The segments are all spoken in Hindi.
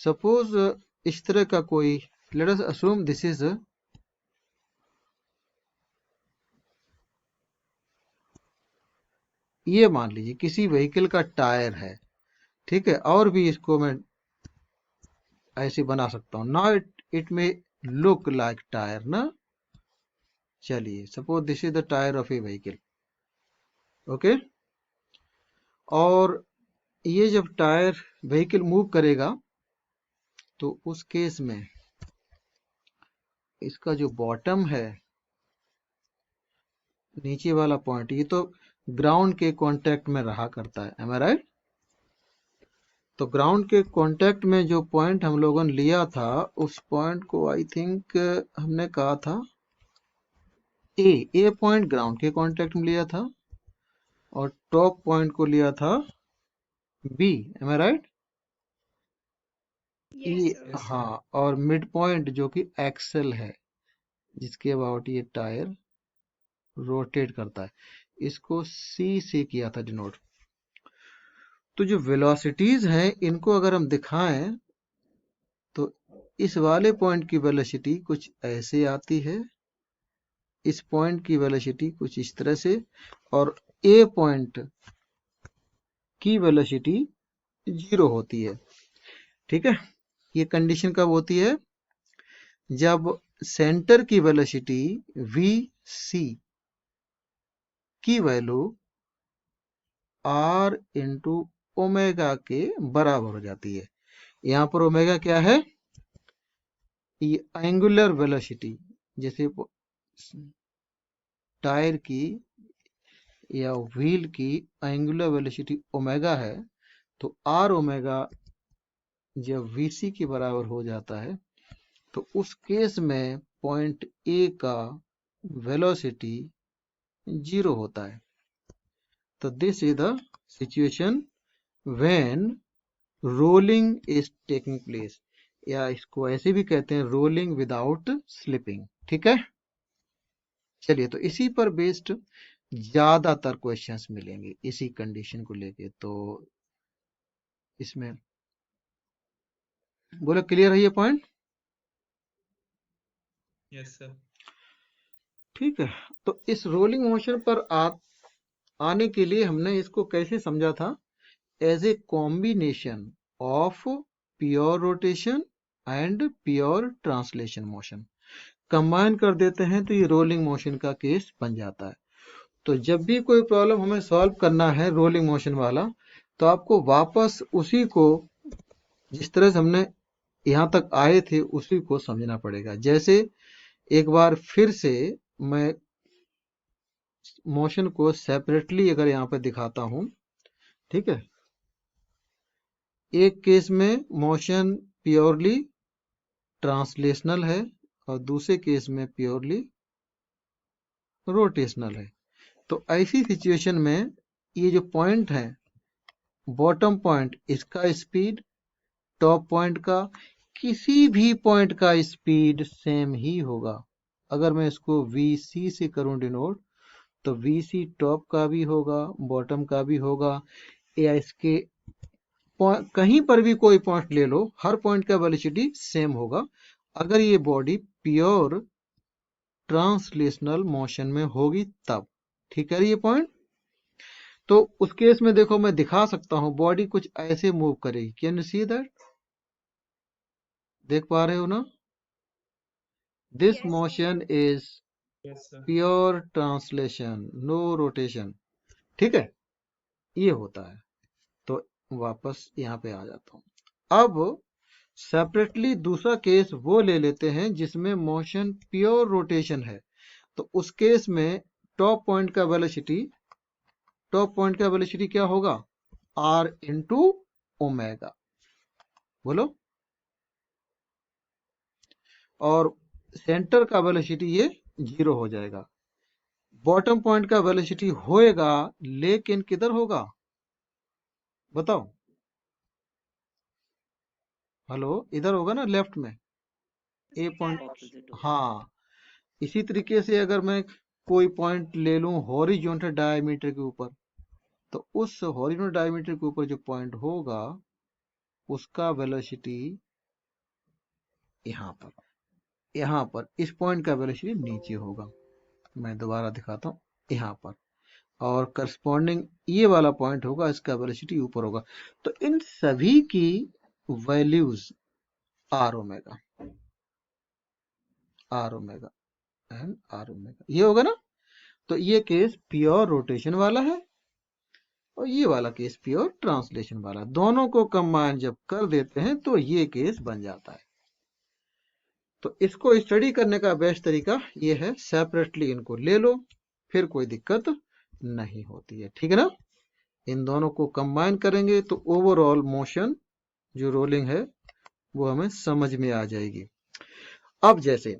सपोज इस तरह का कोई, लेट अस असूम दिस इज, ये मान लीजिए किसी व्हीकल का टायर है, ठीक है, और भी इसको मैं ऐसे बना सकता हूँ ना, इट में लुक लाइक टायर ना। चलिए suppose this is the tyre of A vehicle, okay. और ये जब टायर व्हीकल मूव करेगा तो उस केस में इसका जो बॉटम है, नीचे वाला पॉइंट, ये तो ग्राउंड के कांटेक्ट में रहा करता है, एम आई राइट। तो ग्राउंड के कांटेक्ट में जो पॉइंट हम लोगों ने लिया था, उस पॉइंट को आई थिंक हमने कहा था ए पॉइंट ग्राउंड के कांटेक्ट में लिया था, और टॉप पॉइंट को लिया था बी, एम आई राइट। ये हाँ, और मिड पॉइंट जो कि एक्सेल है, जिसके अबाउट ये टायर रोटेट करता है, इसको सी से किया था डिनोट। तो जो वेलोसिटीज हैं इनको अगर हम दिखाएं तो इस वाले पॉइंट की वेलोसिटी कुछ ऐसे आती है, इस पॉइंट की वेलोसिटी कुछ इस तरह से, और ए पॉइंट की वेलोसिटी 0 होती है, ठीक है। ये कंडीशन कब होती है? जब सेंटर की वेलोसिटी वी सी की वैल्यू आर इंटू ओमेगा के बराबर हो जाती है। यहां पर ओमेगा क्या है? ये एंगुलर वेलोसिटी, जैसे टायर की या व्हील की एंगुलर वेलोसिटी ओमेगा है, तो आर ओमेगा जब वीसी के बराबर हो जाता है तो उस केस में पॉइंट ए का वेलोसिटी 0 होता है। तो this is the situation when rolling is taking place, या इसको ऐसे भी कहते हैं रोलिंग विदाउट स्लिपिंग, ठीक है। चलिए, तो इसी पर बेस्ड ज्यादातर क्वेश्चंस मिलेंगे इसी कंडीशन को लेके। तो इसमें बोलो, क्लियर है ये पॉइंट? Yes sir. ठीक है। तो इस रोलिंग मोशन पर आने के लिए हमने इसको कैसे समझा था? As a combination of pure rotation and pure translation motion combine कर देते हैं तो ये रोलिंग मोशन का केस बन जाता है। तो जब भी कोई प्रॉब्लम हमें सॉल्व करना है रोलिंग मोशन वाला, तो आपको वापस उसी को, जिस तरह से हमने यहां तक आए थे, उसी को समझना पड़ेगा। जैसे एक बार फिर से मैं मोशन को सेपरेटली अगर यहां पर दिखाता हूं, ठीक है। एक केस में मोशन प्योरली ट्रांसलेशनल है और दूसरे केस में प्योरली रोटेशनल है। तो ऐसी सिचुएशन में ये जो पॉइंट है, बॉटम पॉइंट, इसका स्पीड टॉप पॉइंट का, किसी भी पॉइंट का स्पीड सेम ही होगा। अगर मैं इसको VC से करूं डिनोट, तो VC टॉप का भी होगा, बॉटम का भी होगा, या इसके कहीं पर भी कोई पॉइंट ले लो, हर पॉइंट का वेलोसिटी सेम होगा, अगर ये बॉडी प्योर ट्रांसलेशनल मोशन में होगी तब, ठीक है ये पॉइंट। तो उस केस में देखो, मैं दिखा सकता हूं बॉडी कुछ ऐसे मूव करेगी। Can you see that? देख पा रहे हो ना? This motion is yes sir. Pure translation, no rotation, ठीक है, ये होता है। तो वापस यहां पे आ जाता हूं। अब सेपरेटली दूसरा केस वो ले लेते हैं जिसमें मोशन प्योर रोटेशन है। तो उस केस में टॉप पॉइंट का वेलोसिटी क्या होगा? आर इंटू ओमेगा, बोलो। और सेंटर का वेलोसिटी ये 0 हो जाएगा। बॉटम पॉइंट का वेलोसिटी होएगा, लेकिन किधर होगा बताओ? हेलो, इधर होगा ना, लेफ्ट में ए पॉइंट। हाँ, इसी तरीके से अगर मैं कोई पॉइंट ले लूं हॉरिजॉन्टल डायमीटर के ऊपर, तो उस हॉरिजॉन्टल डायमीटर के ऊपर जो पॉइंट होगा उसका वेलोसिटी यहाँ पर इस पॉइंट का वेलोसिटी नीचे होगा। मैं दोबारा दिखाता हूँ, यहाँ पर, और करस्पॉन्डिंग ये वाला पॉइंट होगा, इसका वेलोसिटी ऊपर होगा। तो इन सभी की values r omega and r omega ये होगा ना। तो ये केस प्योर रोटेशन वाला है और ये वाला केस प्योर ट्रांसलेशन वाला। दोनों को कंबाइन जब कर देते हैं तो ये केस बन जाता है। तो इसको स्टडी करने का बेस्ट तरीका ये है, सेपरेटली इनको ले लो, फिर कोई दिक्कत नहीं होती है। ठीक है ना। इन दोनों को कंबाइन करेंगे तो ओवरऑल मोशन जो रोलिंग है वो हमें समझ में आ जाएगी। अब जैसे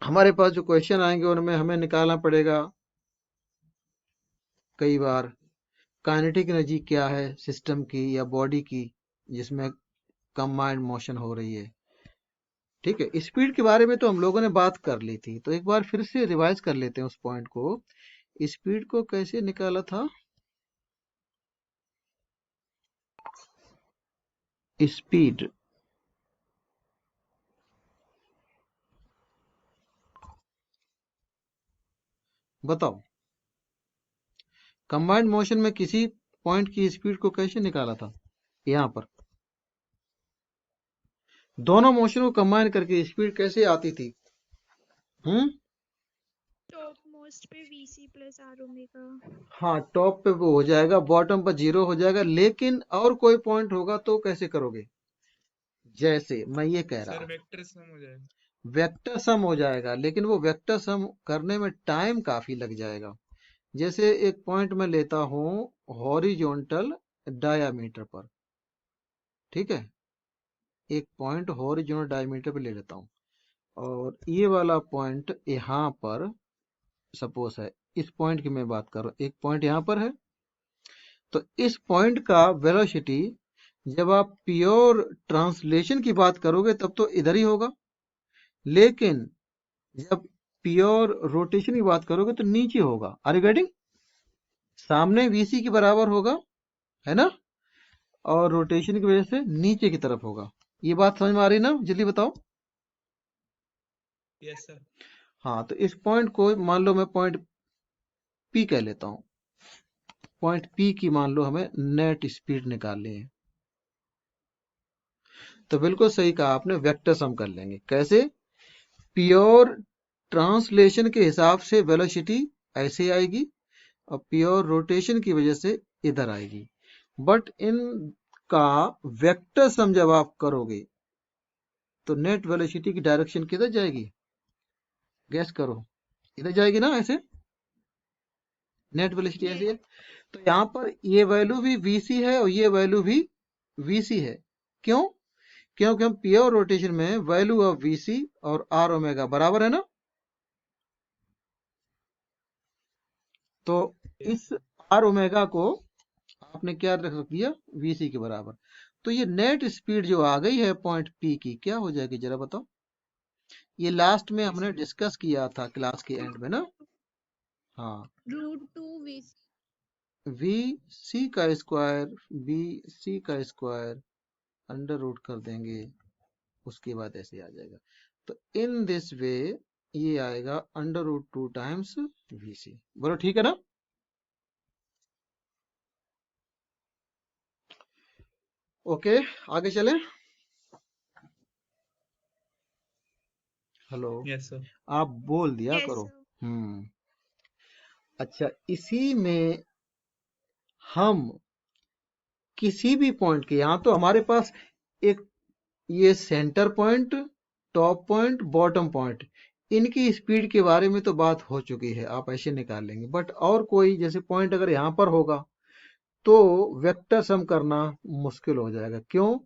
हमारे पास जो क्वेश्चन आएंगे उनमें हमें निकालना पड़ेगा कई बार काइनेटिक एनर्जी क्या है सिस्टम की या बॉडी की जिसमें कंबाइंड मोशन हो रही है। ठीक है, स्पीड के बारे में तो हम लोगों ने बात कर ली थी, तो एक बार फिर से रिवाइज कर लेते हैं उस पॉइंट को। स्पीड को कैसे निकाला था? स्पीड बताओ, कंबाइंड मोशन में किसी पॉइंट की स्पीड को कैसे निकाला था? यहां पर दोनों मोशन को कंबाइन करके स्पीड कैसे आती थी? टॉप मोस्ट पे वीसी प्लस आर ओमेगा। हाँ, टॉप पे वो हो जाएगा, बॉटम पर 0 हो जाएगा, लेकिन और कोई पॉइंट होगा तो कैसे करोगे? जैसे मैं ये कह रहा सर हूँ वेक्टर सम हो जाएगा। वेक्टर सम हो जाएगा, लेकिन वो वेक्टर सम करने में टाइम काफी लग जाएगा। जैसे एक पॉइंट में लेता हूं हॉरिजॉन्टल डायामीटर पर, ठीक है, एक पॉइंट हॉरिजॉन्टल डायमीटर पे ले लेता हूँ और ये वाला पॉइंट यहाँ पर सपोज है। इस पॉइंट की मैं बात कर रहा हूँ, एक पॉइंट यहाँ पर है। तो इस पॉइंट का वेलोसिटी जब आप प्योर ट्रांसलेशन की बात करोगे तब तो इधर ही होगा, लेकिन जब प्योर रोटेशन की बात करोगे तो नीचे होगा। Are you getting? सामने वीसी के बराबर होगा, है ना, और रोटेशन की वजह से नीचे की तरफ होगा। ये बात समझ में आ रही ना? जल्दी बताओ। Yes sir. हाँ, तो इस पॉइंट को मान लो मैं पॉइंट पी कह लेता हूं। पॉइंट पी की मान लो हमें नेट स्पीड निकालनी है, तो बिल्कुल सही कहा आपने, वेक्टर सम कर लेंगे। कैसे? प्योर ट्रांसलेशन के हिसाब से वेलोसिटी ऐसे आएगी और प्योर रोटेशन की वजह से इधर आएगी। बट इनका वेक्टर सम जब आप करोगे तो नेट वेलोसिटी की डायरेक्शन किधर जाएगी? गैस करो, इधर जाएगी ना। ऐसे नेट वेलोसिटी ऐसी है। तो यहाँ पर ये वैल्यू भी वीसी है और ये वैल्यू भी वीसी है। क्यों? क्योंकि हम प्योर रोटेशन में वैल्यू ऑफ वीसी और आर ओमेगा बराबर है ना। तो इस आर ओमेगा को आपने क्या रख दिया? वीसी के बराबर। तो ये नेट स्पीड जो आ गई है पॉइंट पी की, क्या हो जाएगी जरा बताओ? ये लास्ट में हमने डिस्कस किया था क्लास के एंड में ना। हाँ, √2 वीसी। वी सी का स्क्वायर, बी सी का स्क्वायर अंडर रूट कर देंगे, उसके बाद ऐसे आ जाएगा। तो इन दिस वे ये आएगा √2 टाइम्स वीसी। बोलो ठीक है ना? ओके, आगे चले। Hello, yes sir. आप बोल दिया यस करो। सर। अच्छा, इसी में हम किसी भी पॉइंट के, यहां तो हमारे पास एक ये centre point, top point, bottom point, इनकी स्पीड के बारे में तो बात हो चुकी है, आप ऐसे निकाल लेंगे। बट और कोई जैसे पॉइंट अगर यहां पर होगा तो वेक्टर सम करना मुश्किल हो जाएगा। क्यों?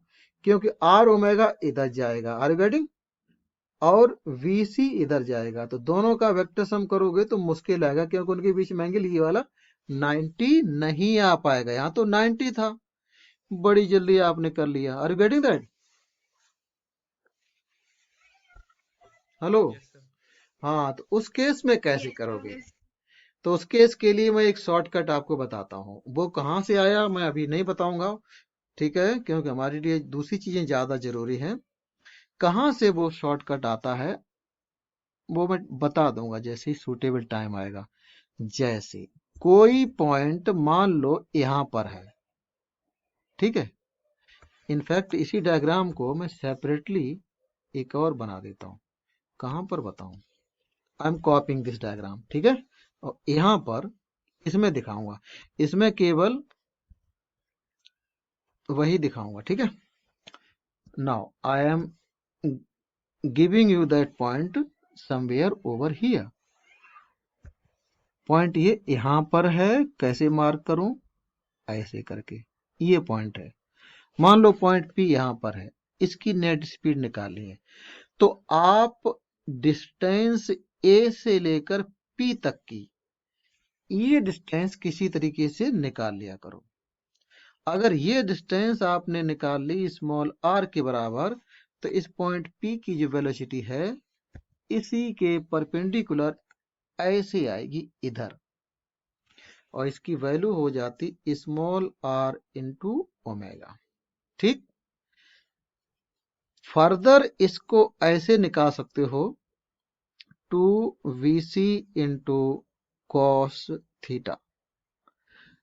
क्योंकि आर ओमेगा इधर जाएगा, आर गेटिंग, और वीसी इधर जाएगा, तो दोनों का वेक्टर सम करोगे तो मुश्किल आएगा, क्योंकि उनके बीच में एंगल ये वाला 90 नहीं आ पाएगा। यहां तो 90 था, बड़ी जल्दी आपने कर लिया। Are you getting that? Hello. Yes sir. हाँ, तो उस केस में कैसे करोगे? तो उस केस के लिए मैं एक शॉर्टकट आपको बताता हूँ। वो कहाँ से आया मैं अभी नहीं बताऊंगा, ठीक है, क्योंकि हमारे लिए दूसरी चीजें ज्यादा जरूरी हैं। कहां से वो शॉर्टकट आता है वो मैं बता दूंगा जैसे ही सूटेबल टाइम आएगा। जैसे कोई पॉइंट मान लो यहां पर है, ठीक है। इनफैक्ट इसी डायग्राम को मैं सेपरेटली एक और बना देता हूं। कहां पर बताऊं, आई एम कॉपिंग दिस डायग्राम, ठीक है। और यहां पर इसमें दिखाऊंगा, इसमें केवल वही दिखाऊंगा, ठीक है। Now I am giving you that point somewhere over here. Point ये यहां पर है, कैसे मार्क करूं, ऐसे करके ये पॉइंट है। मान लो पॉइंट पी यहां पर है, इसकी नेट स्पीड निकालनी है, तो आप डिस्टेंस ए से लेकर पी तक की ये डिस्टेंस किसी तरीके से निकाल लिया करो। अगर ये डिस्टेंस आपने निकाल ली स्मॉल आर के बराबर, तो इस पॉइंट पी की जो वेलोसिटी है इसी के परपेंडिकुलर ऐसे आएगी इधर, और इसकी वैल्यू हो जाती स्मॉल आर इंटू ओमेगा, ठीक। फर्दर इसको ऐसे निकाल सकते हो 2vc इंटू कॉस थीटा।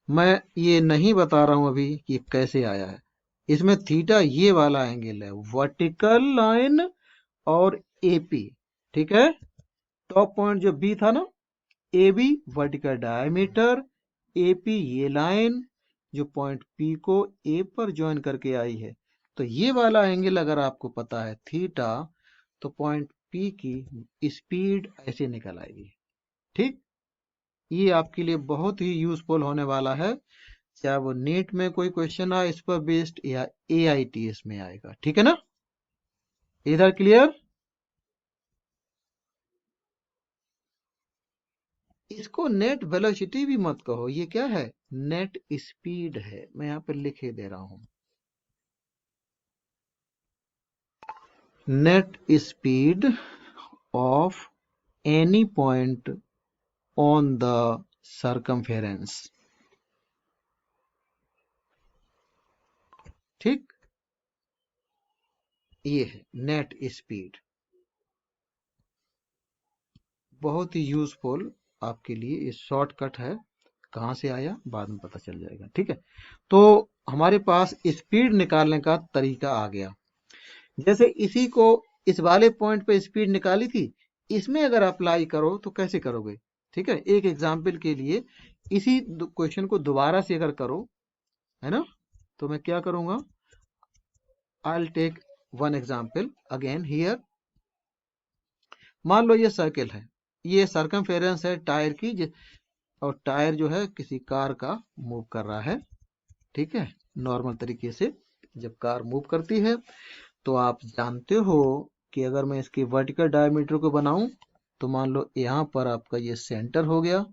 मैं ये नहीं बता रहा हूं अभी कि कैसे आया है। इसमें थीटा ये वाला एंगल है, वर्टिकल लाइन और एपी, ठीक है। टॉप पॉइंट जो बी था ना, A B vertical diameter, A P line जो पॉइंट पी को ए पर ज्वाइन करके आई है। तो ये वाला एंगल अगर आपको पता है थीटा, तो पॉइंट पी की स्पीड ऐसे निकल आएगी, ठीक। ये आपके लिए बहुत ही यूजफुल होने वाला है, चाहे वो नीट में कोई क्वेश्चन आए इस पर बेस्ड या AITS में आएगा, ठीक है ना। इधर क्लियर। इसको नेट वेलोसिटी भी मत कहो, ये क्या है, नेट स्पीड है। मैं यहां पर लिखे दे रहा हूं, net speed of any point on the circumference, ठीक। ये है नेट स्पीड, बहुत ही यूजफुल आपके लिए। ये शॉर्टकट है, कहां से आया बाद में पता चल जाएगा, ठीक है। तो हमारे पास स्पीड निकालने का तरीका आ गया। जैसे इसी को इस वाले पॉइंट पे स्पीड निकाली थी, इसमें अगर अप्लाई करो तो कैसे करोगे, ठीक है। एक एग्जाम्पल के लिए इसी क्वेश्चन को दोबारा से अगर करो, है ना, तो मैं क्या करूंगा, I will take one example again here. मान लो ये सर्किल है, ये सर्कमफेरेंस है टायर की, और टायर जो है किसी कार का मूव कर रहा है, ठीक है। नॉर्मल तरीके से जब कार मूव करती है तो आप जानते हो कि अगर मैं इसकी वर्टिकल डायमीटर को बनाऊं, तो मान लो यहां पर आपका ये सेंटर हो गया,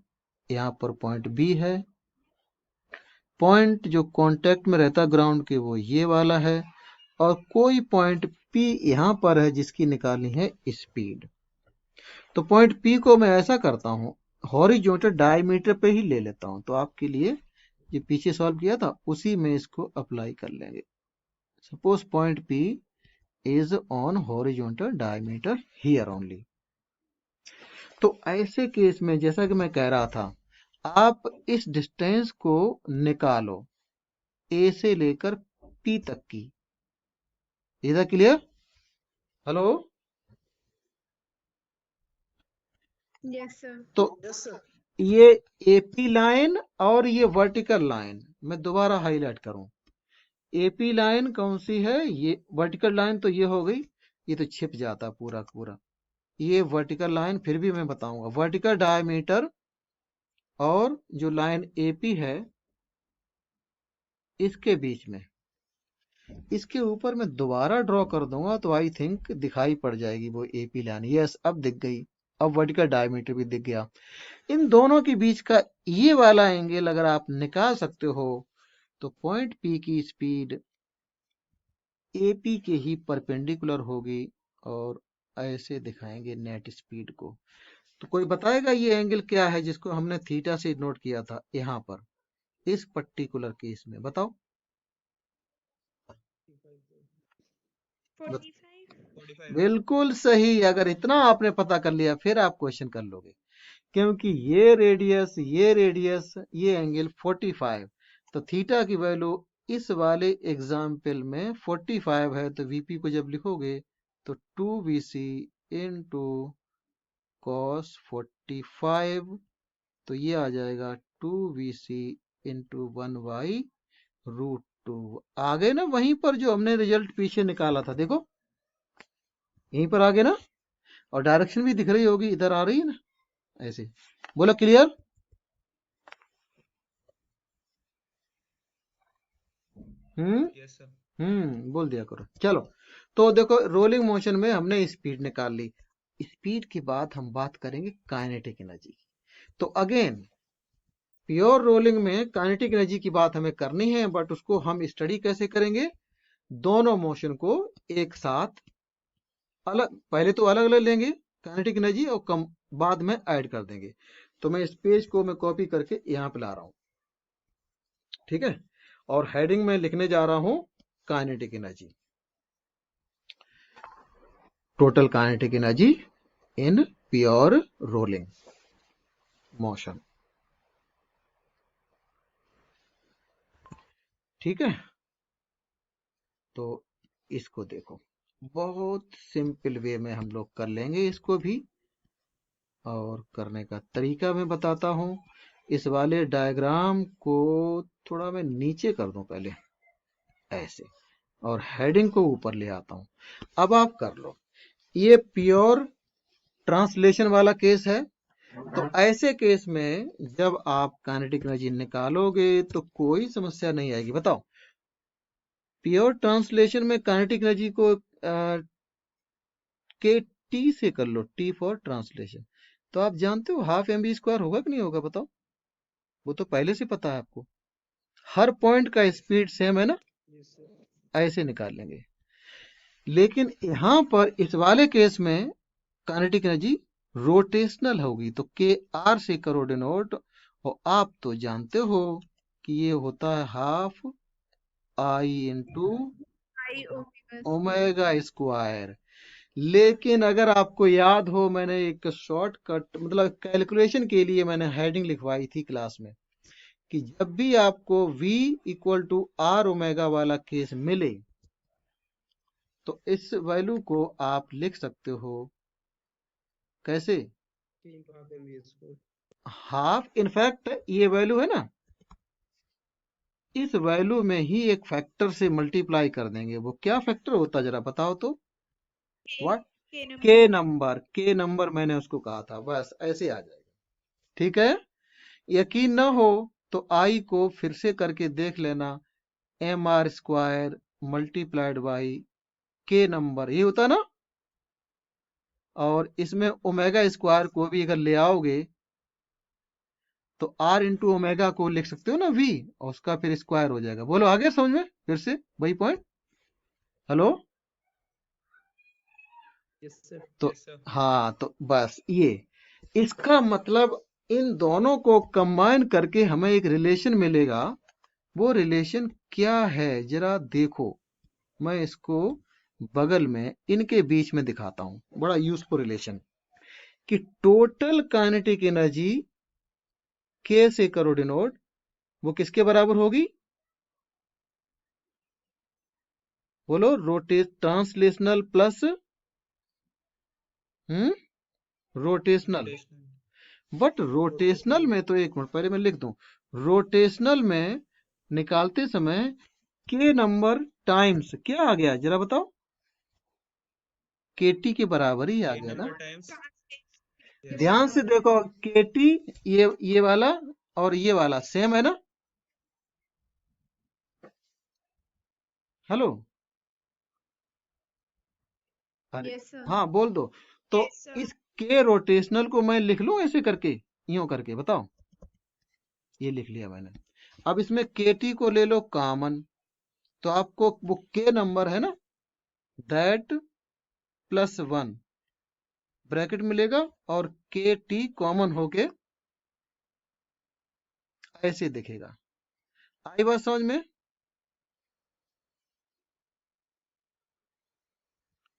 यहां पर पॉइंट बी है, पॉइंट जो कांटेक्ट में रहता ग्राउंड के वो ये वाला है, और कोई पॉइंट पी यहां पर है जिसकी निकालनी है स्पीड। तो पॉइंट पी को मैं ऐसा करता हूं, हॉरिजॉन्टल डायमीटर पे ही ले लेता हूं। तो आपके लिए जो पीछे सॉल्व किया था उसी में इसको अप्लाई कर लेंगे। Suppose point P is on horizontal diameter here only. तो ऐसे केस में जैसा कि मैं कह रहा था, आप इस डिस्टेंस को निकालो ए से लेकर पी तक की। इधर क्लियर, हेलो। Yes sir. तो ये एपी लाइन और ये वर्टिकल लाइन मैं दोबारा हाईलाइट करूं, एपी लाइन कौन सी है, ये वर्टिकल लाइन तो ये हो गई, ये तो छिप जाता पूरा पूरा। ये वर्टिकल लाइन फिर भी मैं बताऊंगा, वर्टिकल डायमीटर और जो लाइन एपी है इसके बीच में, इसके ऊपर मैं दोबारा ड्रॉ कर दूंगा तो आई थिंक दिखाई पड़ जाएगी वो एपी लाइन। यस, अब दिख गई, अब वर्टिकल डायमीटर भी दिख गया। इन दोनों के बीच का ये वाला एंगल अगर आप निकाल सकते हो, तो पॉइंट पी की स्पीड एपी के ही परपेंडिकुलर होगी, और ऐसे दिखाएंगे नेट स्पीड को। तो कोई बताएगा ये एंगल क्या है जिसको हमने थीटा से नोट किया था यहाँ पर, इस पर्टिकुलर केस में बताओ। 45। बिल्कुल सही। अगर इतना आपने पता कर लिया फिर आप क्वेश्चन कर लोगे, क्योंकि ये रेडियस ये एंगल 45, तो थीटा की वैल्यू इस वाले एग्जाम्पल में 45 है, तो वीपी को जब लिखोगे तो 2vc इंटू कॉस 45, तो ये आ जाएगा 2vc इंटू 1/√2। आ गए ना वहीं पर जो हमने रिजल्ट पीछे निकाला था, देखो यहीं पर आ गए ना, और डायरेक्शन भी दिख रही होगी, इधर आ रही है ना, ऐसे। बोलो क्लियर? बोल दिया करो। चलो, तो देखो रोलिंग मोशन में हमने स्पीड निकाल ली। स्पीड के बाद हम बात करेंगे काइनेटिक एनर्जी की। तो अगेन प्योर रोलिंग में काइनेटिक एनर्जी की बात हमें करनी है, बट उसको हम स्टडी कैसे करेंगे? दोनों मोशन को एक साथ अलग, पहले तो अलग अलग लेंगे काइनेटिक एनर्जी, और कम बाद में ऐड कर देंगे। तो मैं इस पेज को मैं कॉपी करके यहाँ पे ला रहा हूँ, ठीक है, और हेडिंग में लिखने जा रहा हूँ kinetic energy, total kinetic energy in pure rolling motion. ठीक है, तो इसको देखो, बहुत सिंपल वे में हम लोग कर लेंगे इसको भी, और करने का तरीका मैं बताता हूं। इस वाले डायग्राम को थोड़ा मैं नीचे कर दूं पहले, ऐसे, और हेडिंग को ऊपर ले आता हूं। अब आप कर लो। ये प्योर ट्रांसलेशन वाला केस है, तो ऐसे केस में जब आप काइनेटिक एनर्जी निकालोगे तो कोई समस्या नहीं आएगी। बताओ, प्योर ट्रांसलेशन में काइनेटिक एनर्जी को के टी से कर लो, टी फॉर ट्रांसलेशन। तो आप जानते हो हाफ एम बी स्क्वायर होगा कि नहीं होगा? बताओ, वो तो पहले से पता है आपको। हर पॉइंट का स्पीड सेम है ना, ऐसे निकाल लेंगे। लेकिन यहां पर इस वाले केस में काइनेटिक एनर्जी रोटेशनल होगी, तो के आर से करो डिनोट, और आप तो जानते हो कि ये होता है half I into I omega omega square. लेकिन अगर आपको याद हो, मैंने एक शॉर्टकट मतलब कैलकुलेशन के लिए मैंने हेडिंग लिखवाई थी क्लास में, कि जब भी आपको V equal to r omega वाला केस मिले, तो इस वैल्यू को आप लिख सकते हो कैसे? हाफ। इनफैक्ट ये वैल्यू है ना, इस वैल्यू में ही एक फैक्टर से मल्टीप्लाई कर देंगे। वो क्या फैक्टर होता जरा बताओ तो? व्हाट? के के नंबर मैंने उसको कहा था, बस ऐसे आ जाएगा। ठीक है, यकीन ना हो तो आई को फिर से करके देख लेना, m are square multiplied by k number, ये होता ना। और इसमें ओमेगा स्क्वायर को भी अगर ले आओगे तो आर इंटू ओमेगा को लिख सकते हो ना वी, और उसका फिर स्क्वायर हो जाएगा। बोलो आगे समझ में, फिर से वही पॉइंट। हेलो? तो हाँ, तो बस ये इसका मतलब इन दोनों को कंबाइन करके हमें एक रिलेशन मिलेगा। वो रिलेशन क्या है जरा देखो, मैं इसको बगल में इनके बीच में दिखाता हूं, बड़ा यूजफुल रिलेशन, कि टोटल काइनेटिक एनर्जी के से करो डिनोट, वो किसके बराबर होगी? बोलो, translational plus rotational. But rotational में तो, एक मिनट पहले मैं लिख दूं, रोटेशनल में निकालते समय के नंबर टाइम्स क्या आ गया जरा बताओ? केटी के बराबर ही आ गया ना। ध्यान से देखो, केटी ये वाला और ये वाला सेम है ना। हेलो? अरे यस सर। हाँ, बोल दो। तो यस सर। इस के रोटेशनल को मैं लिख लूं ऐसे करके, यूं करके, बताओ? ये लिख लिया मैंने। अब इसमें केटी को ले लो कॉमन, तो आपको वो के नंबर है ना, दैट प्लस 1 ब्रैकेट मिलेगा, और के टी कॉमन होके ऐसे दिखेगा। आई बात समझ में?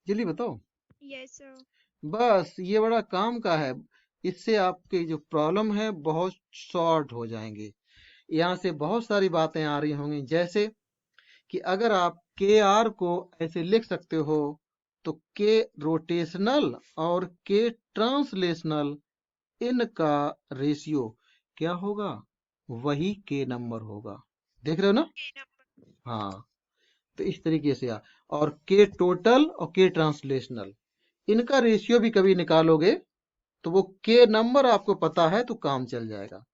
जल्दी बताओ। Yes sir. बस ये बड़ा काम का है, इससे आपके जो प्रॉब्लम है बहुत शॉर्ट हो जाएंगे। यहाँ से बहुत सारी बातें आ रही होंगी, जैसे कि अगर आप के आर को ऐसे लिख सकते हो तो के रोटेशनल और के ट्रांसलेशनल, इनका रेशियो क्या होगा, वही के नंबर होगा। देख रहे हो ना? के नंबर। हाँ, तो इस तरीके से और के टोटल और के ट्रांसलेशनल, इनका रेशियो भी कभी निकालोगे तो वो के नंबर आपको पता है तो काम चल जाएगा।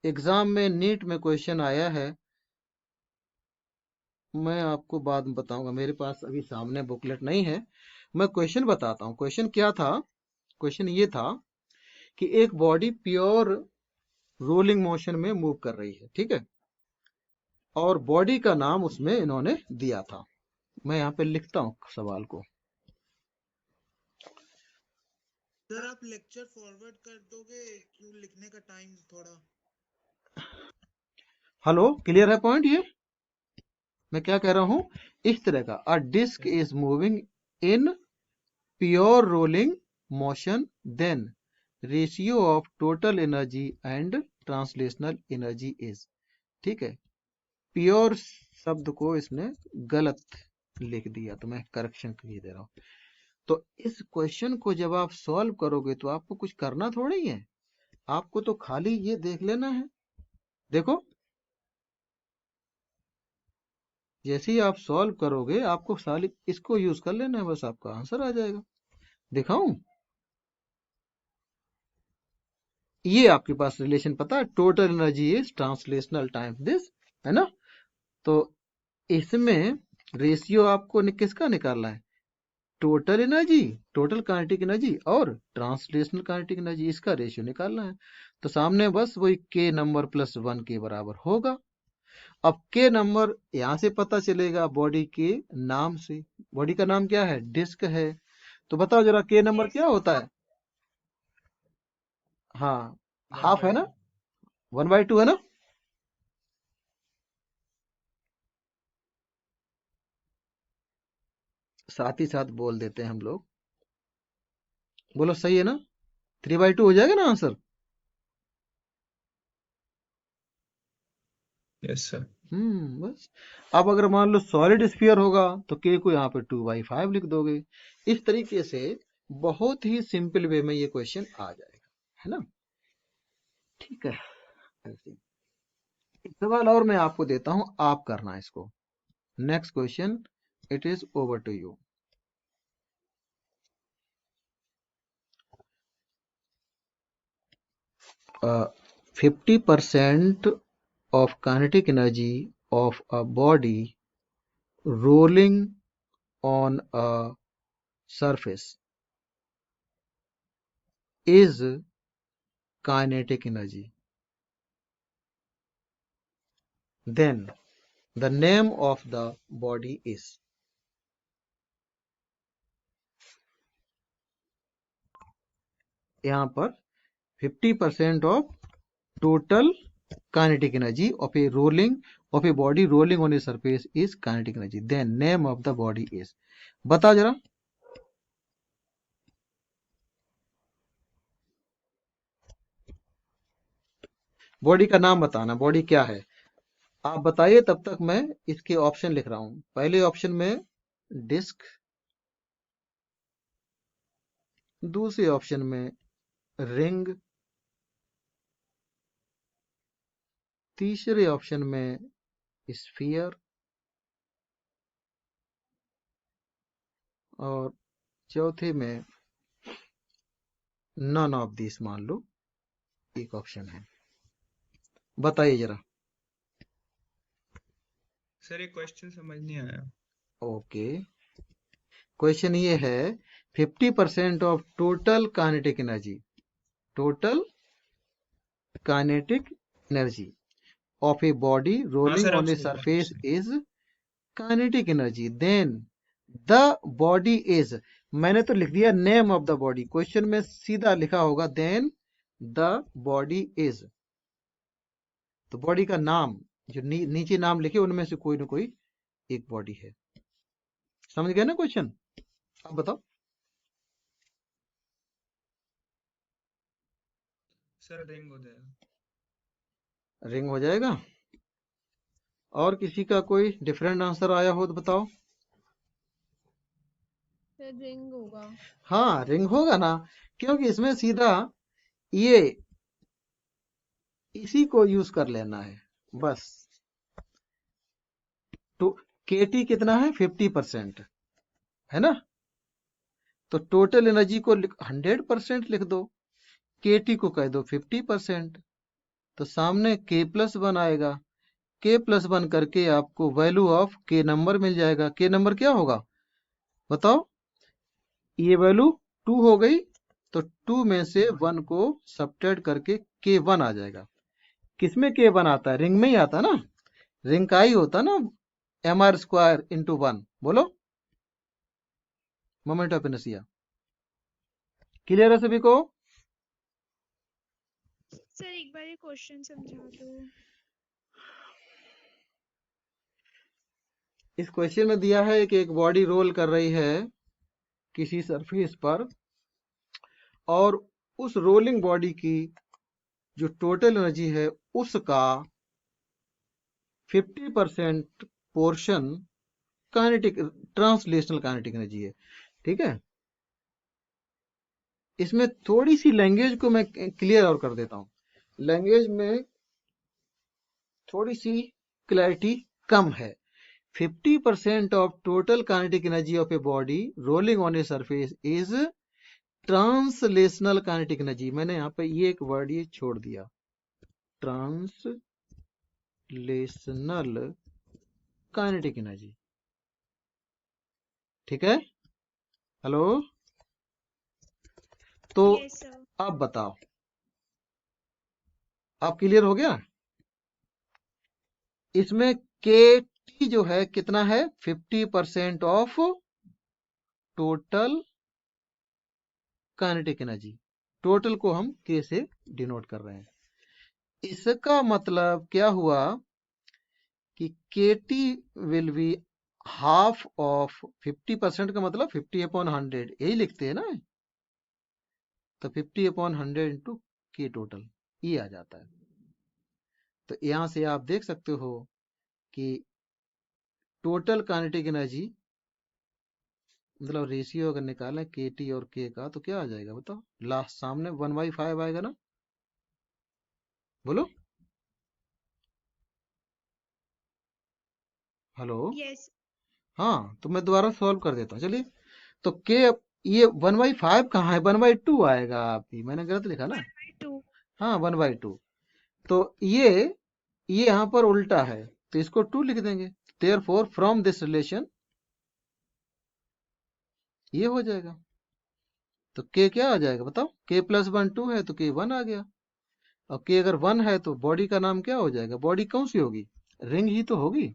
एग्जाम में नीट में क्वेश्चन आया है, मैं आपको बाद में बताऊंगा, मेरे पास अभी सामने बुकलेट नहीं है, मैं क्वेश्चन बताता हूँ। क्वेश्चन क्या था? क्वेश्चन ये था कि एक बॉडी प्योर रोलिंग मोशन में मूव कर रही है, ठीक है, और बॉडी का नाम उसमें इन्होंने दिया था। मैं यहाँ पे लिखता हूँ सवाल को। सर आप लेक्चर फॉरवर्ड कर दोगे, क्यों लिखने का टाइम थोड़ा। हेलो, क्लियर है पॉइंट? ये मैं क्या कह रहा हूं, इस तरह का a disc is moving in pure rolling motion, then ratio of total energy and translational energy is, ठीक है। प्योर शब्द को इसने गलत लिख दिया तो मैं करेक्शन कर दे रहा हूं। तो इस क्वेश्चन को जब आप सॉल्व करोगे तो आपको कुछ करना थोड़ी है, आपको तो खाली ये देख लेना है। देखो, जैसे ही आप सॉल्व करोगे आपको साली इसको यूज कर लेना है, बस आपका आंसर आ जाएगा। दिखाऊं? ये आपके पास रिलेशन पता है, total energy is translational time this, है ना? तो इसमें रेशियो आपको किसका निकालना है, total energy, total kinetic energy और ट्रांसलेशनल काइनेटिक एनर्जी, इसका रेशियो निकालना है। तो सामने बस वही के नंबर प्लस 1 के बराबर होगा। अब के नंबर यहां से पता चलेगा बॉडी के नाम से। बॉडी का नाम क्या है, डिस्क है। तो बताओ जरा के नंबर यस क्या सर। होता है? हाँ, 1 हाफ है बाय ना, 2। 1/2 है ना। साथ ही साथ बोल देते हैं हम लोग, बोलो सही है ना, 3/2 हो जाएगा ना आंसर। Yes sir. बस। अब अगर मान लो सॉलिड स्फीयर होगा तो के को यहाँ पे 2/5 लिख दोगे। इस तरीके से बहुत ही सिंपल वे में ये क्वेश्चन आ जाएगा, है ना? ठीक है, ऐसे ही। एक सवाल और मैं आपको देता हूं, आप करना इसको। Next question, it is over to you. 50% of kinetic energy of a body rolling on a surface is kinetic energy. Then the name of the body is. यहाँ पर 50% of total kinetic energy of a body rolling on a surface is kinetic energy. Then name of the body is. बताओ जरा। बॉडी का नाम बताना, बॉडी क्या है आप बताइए, तब तक मैं इसके ऑप्शन लिख रहा हूं। पहले ऑप्शन में डिस्क, दूसरे ऑप्शन में रिंग, तीसरे ऑप्शन में स्फीयर और चौथे में नन ऑफ दिस, मान लो एक ऑप्शन है। बताइए जरा। सर ये क्वेश्चन समझ नहीं आया। ओके, क्वेश्चन ये है 50% of total kinetic energy, total kinetic energy of a body हाँ rolling सर, आप on a सही बात surface सही। is kinetic energy. Then the body is, मैंने तो लिख दिया name of the body, question में सीधा लिखा होगा then the body is, तो बॉडी का नाम जो नीचे नाम लिखे उनमें से कोई ना कोई एक बॉडी है। समझ गए ना क्वेश्चन? अब बताओ। सर रिंग हो जाएगा। रिंग हो जाएगा। और किसी का कोई डिफरेंट आंसर आया हो तो बताओ। फिर रिंग होगा। हाँ रिंग होगा ना, क्योंकि इसमें सीधा ये इसी को यूज कर लेना है बस। तो केटी कितना है? 50% है ना। तो टोटल एनर्जी को 100% लिख दो, केटी को कह दो 50%। तो सामने के प्लस वन आएगा, के प्लस वन करके आपको वैल्यू ऑफ के नंबर मिल जाएगा। के नंबर क्या होगा बताओ? ये वैल्यू 2 हो गई, तो 2 में से 1 को सब्ट्रैक्ट करके के 1 आ जाएगा। किसमें के 1 आता है? रिंग में ही आता ना, रिंग का ही होता ना mr² इंटू 1। बोलो, मोमेंट ऑफ इनर्शिया। क्लियर है सभी को? सर एक बार ये क्वेश्चन समझा दो। इस क्वेश्चन में दिया है कि एक बॉडी रोल कर रही है किसी सरफेस पर, और उस रोलिंग बॉडी की जो टोटल एनर्जी है उसका 50% portion kinetic, translational kinetic energy है। ठीक है, इसमें थोड़ी सी लैंग्वेज को मैं क्लियर और कर देता हूं। लैंग्वेज में थोड़ी सी क्लैरिटी कम है। 50% of total kinetic energy of a body rolling on a surface is translational kinetic energy। मैंने यहाँ पे ये एक वर्ड ये छोड़ दिया, ट्रांसलेशनल काइनेटिक एनर्जी। ठीक है, हेलो। तो यस सर। अब बताओ, अब क्लियर हो गया? इसमें के टी जो है कितना है? 50% of total kinetic energy. Total को हम के से डिनोट कर रहे हैं। इसका मतलब क्या हुआ कि KT will be half of 50% का मतलब 50/100, यही लिखते हैं ना। तो 50/100 इंटू के टोटल ये आ जाता है। तो यहां से आप देख सकते हो कि टोटल काइनेटिक एनर्जी मतलब रेशियो अगर निकालें KT और K का तो क्या आ जाएगा बताओ? लास्ट सामने 1/5 आएगा ना, बोलो। हेलो। यस। हाँ तो मैं दोबारा सॉल्व कर देता हूँ, चलिए। तो के ये 1/5 कहाँ है? 1/2 आएगा। आपकी मैंने गलत लिखा ना। 1/2। हाँ 1/2। तो ये यहाँ पर उल्टा है, तो इसको 2 लिख देंगे। देयरफॉर फ्रॉम दिस रिलेशन ये हो जाएगा। तो के क्या आ जाएगा बताओ? के प्लस 1 2 है तो के 1 आ गया। और के अगर 1 है तो बॉडी का नाम क्या हो जाएगा? बॉडी कौन सी होगी? रिंग ही तो होगी।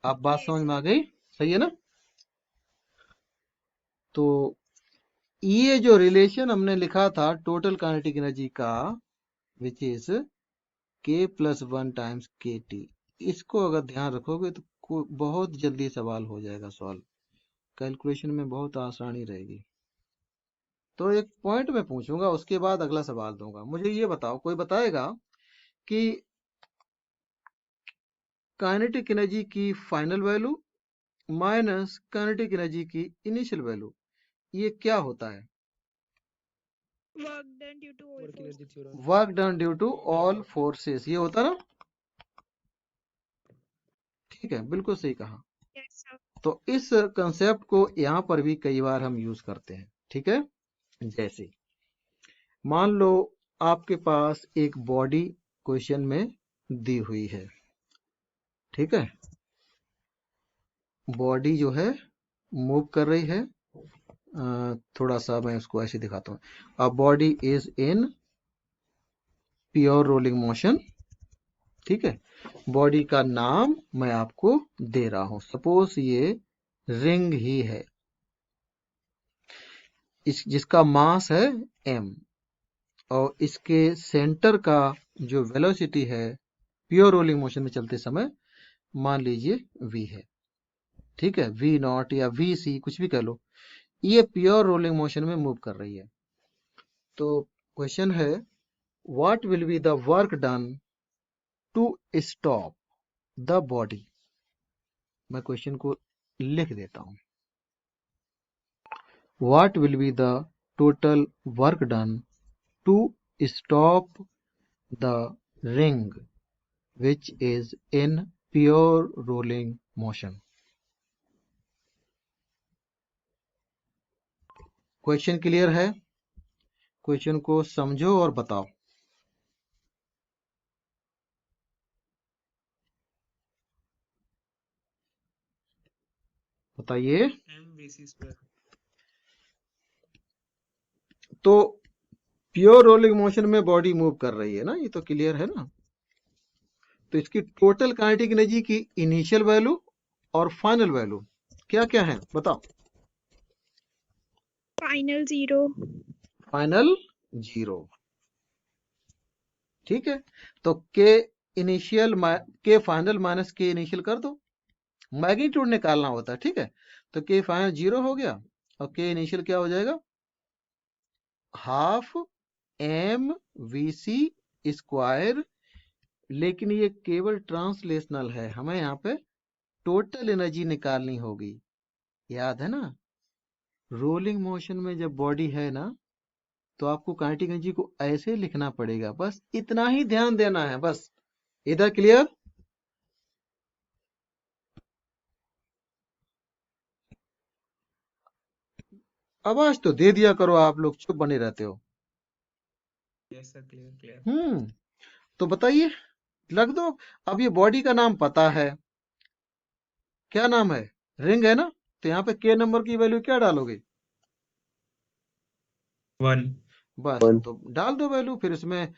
आप बात यस समझ में आ सर। गई? सही है ना? तो ये जो रिलेशन हमने लिखा था टोटल काइनेटिक एनर्जी का, विच इज के प्लस 1 टाइम्स के टी, इसको अगर ध्यान रखोगे तो बहुत जल्दी सवाल हो जाएगा सॉल्व। कैलकुलेशन में बहुत आसानी रहेगी। तो एक पॉइंट में पूछूंगा, उसके बाद अगला सवाल दूंगा। मुझे ये बताओ, कोई बताएगा कि काइनेटिक एनर्जी की final value minus kinetic energy की इनिशियल वैल्यू, ये क्या होता है? Work done due to all force. Work done due to all forces, ये होता ना। ठीक है, बिल्कुल सही कहा। Yes sir. तो इस कंसेप्ट को यहाँ पर भी कई बार हम यूज करते हैं। ठीक है, जैसे मान लो आपके पास एक बॉडी क्वेश्चन में दी हुई है। ठीक है, बॉडी जो है मूव कर रही है। थोड़ा सा मैं उसको ऐसे दिखाता हूँ। A body is in pure rolling motion. ठीक है, बॉडी का नाम मैं आपको दे रहा हूं। सपोज ये रिंग ही है, जिसका मास है m, और इसके सेंटर का जो वेलोसिटी है प्योर रोलिंग मोशन में चलते समय मान लीजिए v है, ठीक है, v नॉट या v सी कुछ भी कह लो, ये प्योर रोलिंग मोशन में मूव कर रही है। तो क्वेश्चन है what will be the work done to stop the body. मैं क्वेश्चन को लिख देता हूं, what will be the total work done to stop the ring which is in pure rolling motion। Question clear है? क्वेश्चन को समझो और बताओ। बताइए। mvc²। तो प्योर रोलिंग मोशन में बॉडी मूव कर रही है ना, ये तो क्लियर है ना। तो इसकी टोटल काइनेटिक एनर्जी की इनिशियल वैल्यू और फाइनल वैल्यू क्या क्या है बताओ। फाइनल 0। फाइनल 0, ठीक है। तो के इनिशियल के फाइनल माइनस के इनिशियल कर दो, मैग्नीट्यूड निकालना होता है, ठीक है। तो के फाइनल 0 हो गया और के इनिशियल क्या हो जाएगा, half m v c square. लेकिन ये केवल ट्रांसलेशनल है, हमें यहाँ पे टोटल एनर्जी निकालनी होगी। याद है ना, रोलिंग मोशन में जब बॉडी है ना तो आपको काइनेटिक एनर्जी को ऐसे लिखना पड़ेगा, बस इतना ही ध्यान देना है बस। इधर क्लियर? आवाज तो दे दिया करो, आप लोग चुप बने रहते हो। Yes sir, clear clear. तो बताइए, लग दो। अब ये बॉडी का नाम पता है, क्या नाम है, रिंग है ना। तो यहाँ पे के नंबर की वैल्यू क्या डालोगे, 1। बस तो डाल दो वैल्यू, फिर इसमें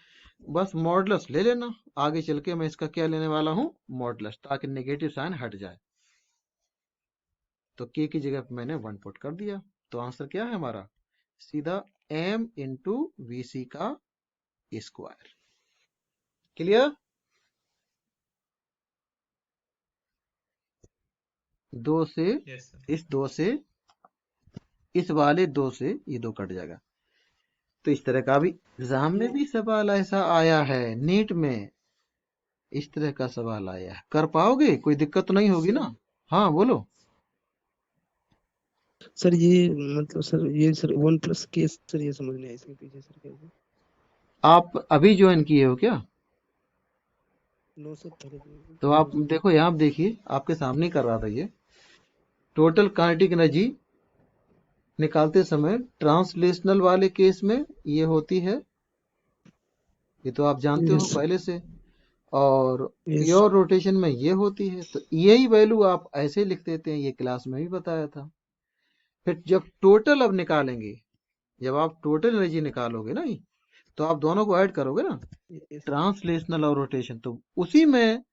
बस मॉडुलस ले लेना। आगे चल के मैं इसका क्या लेने वाला हूं, मॉडुलस, ताकि नेगेटिव साइन हट जाए। तो के की जगह पे मैंने 1 पुट कर दिया। तो आंसर क्या है हमारा, सीधा m इंटू वी सी का स्क्वायर। क्लियर? 2 से यस सर। इस 2 से इस वाले 2 से ये 2 कट जाएगा। तो इस तरह का भी एग्जाम में भी सवाल ऐसा आया है, नीट में इस तरह का सवाल आया है। कर पाओगे, कोई दिक्कत तो नहीं होगी ना? हाँ बोलो। सर ये मतलब सर ये सर 1 + k सर, ये समझ नहीं आया इसके पीछे सर कैसे। आप अभी ज्वाइन किए हो क्या? नो सर, पहले तो आप देखो, यहाँ आप देखिए, आपके सामने कर रहा था ये। टोटल काइनेटिक एनर्जी निकालते समय ट्रांसलेशनल वाले केस में ये होती है, ये तो आप जानते हो पहले से, और प्योर रोटेशन में ये होती है। तो यही वैल्यू आप ऐसे लिख देते हैं, ये क्लास में भी बताया था। फिर जब टोटल अब निकालेंगे, जब आप टोटल एनर्जी निकालोगे ना, तो आप दोनों को ऐड करोगे ना, ट्रांसलेशनल और रोटेशन, तो उसी में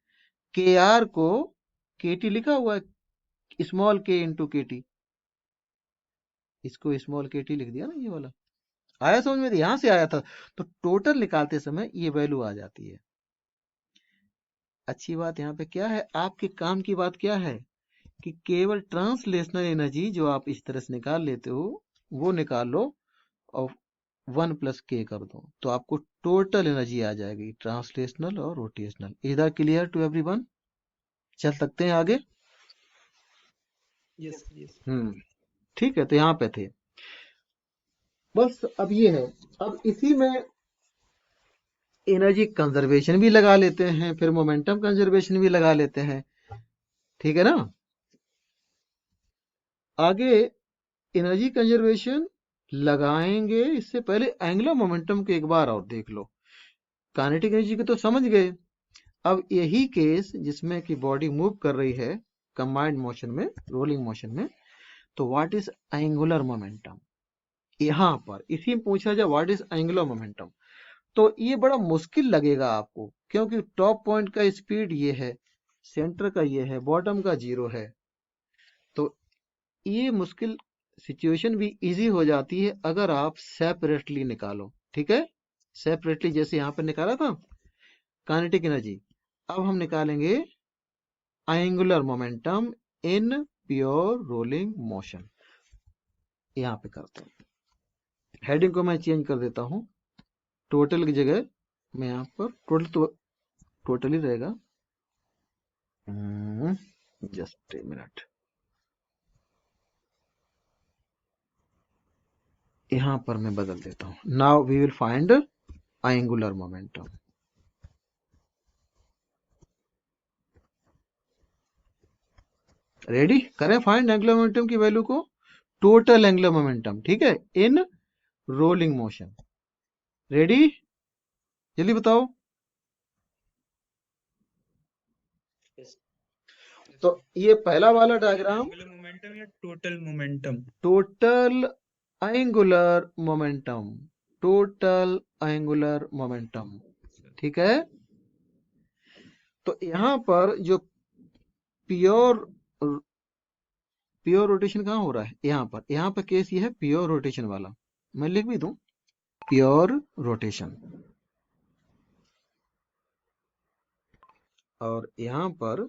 के आर को के टी लिखा हुआ है, स्मॉल के इंटू के टी, इसको स्मॉल के टी लिख दिया ना, ये वाला आया समझ में? यहां से आया था। तो टोटल निकालते समय ये वैल्यू आ जाती है। अच्छी बात यहाँ पे क्या है, आपके काम की बात क्या है कि केवल ट्रांसलेशनल एनर्जी जो आप इस तरह से निकाल लेते हो वो निकाल लो और 1 + k कर दो, तो आपको टोटल एनर्जी आ जाएगी, ट्रांसलेशनल और रोटेशनल। इधर क्लियर टू एवरीवन? चल सकते हैं आगे? Yes yes. ठीक है। तो यहाँ पे थे बस। अब ये है, अब इसी में एनर्जी कंजर्वेशन भी लगा लेते हैं, फिर मोमेंटम कंजर्वेशन भी लगा लेते हैं, ठीक है ना। आगे एनर्जी कंजर्वेशन लगाएंगे, इससे पहले एंगुलर मोमेंटम को एक बार और देख लो। काइनेटिक एनर्जी को तो समझ गए, अब यही केस जिसमें कि बॉडी मूव कर रही है कंबाइंड मोशन में, रोलिंग मोशन में, तो व्हाट इज एंगुलर मोमेंटम। यहां पर इसी में पूछा जाए व्हाट इज एंगुलर मोमेंटम, तो ये बड़ा मुश्किल लगेगा आपको, क्योंकि टॉप पॉइंट का स्पीड ये है, सेंटर का ये है, बॉटम का 0 है। तो ये मुश्किल सिचुएशन भी इजी हो जाती है अगर आप सेपरेटली निकालो, ठीक है। सेपरेटली जैसे यहाँ पे निकाला था काइनेटिक एनर्जी, अब हम निकालेंगे एंगुलर मोमेंटम इन प्योर रोलिंग मोशन। यहां पे करते हैं, हेडिंग को मैं चेंज कर देता हूं, टोटल की जगह मैं यहां पर टोटल ही रहेगा। जस्ट ए मिनट, यहां पर मैं बदल देता हूं। Now we will find angular momentum. Ready, करें फाइंड एंगुलर मोमेंटम की वैल्यू को, टोटल एंगुलर मोमेंटम, ठीक है, इन रोलिंग मोशन। रेडी, जल्दी बताओ। तो ये पहला वाला डायग्राम एंगुलर मोमेंटम या total momentum? Total angular momentum, total angular momentum, ठीक है। तो यहां पर जो प्योर रोटेशन कहां हो रहा है, यहां पर केस ये है प्योर रोटेशन वाला, मैं लिख भी दूं प्योर रोटेशन, और यहां पर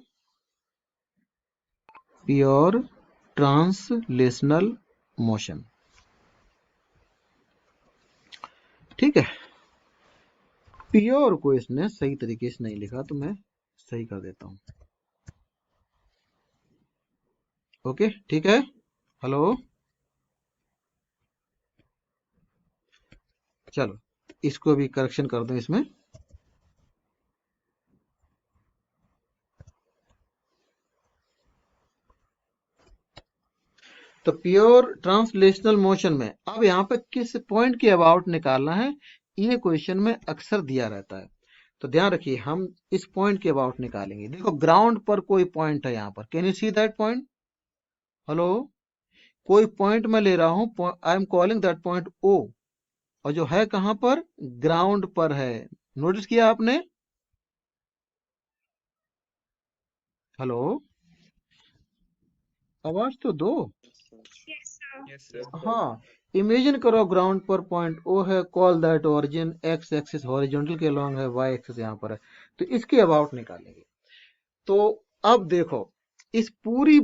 प्योर ट्रांसलेशनल मोशन, ठीक है। प्योर को इसने सही तरीके से नहीं लिखा तो मैं सही कर देता हूं। ओके, ठीक है। हेलो, चलो इसको भी करेक्शन कर दूं इसमें। तो प्योर ट्रांसलेशनल मोशन में अब यहाँ पे किस पॉइंट के अबाउट निकालना है, ये क्वेश्चन में अक्सर दिया रहता है। तो ध्यान रखिए, हम इस पॉइंट के अबाउट निकालेंगे। देखो ग्राउंड पर कोई पॉइंट है यहाँ पर, can you see that point? Hello, कोई पॉइंट मैं ले रहा हूं, I am calling that point O, और जो है कहां पर, ग्राउंड पर है। नोटिस किया आपने? हेलो, आवाज तो दो। Yes, sir. Yes sir. हाँ, इमेजिन करो ग्राउंड पर पॉइंट ओ है, call that origin, x axis horizontal के अलॉन्ग है, वाई एक्सिस यहाँ पर है, तो इसके अबाउट निकालेंगे। तो अब देखो, इस पूरी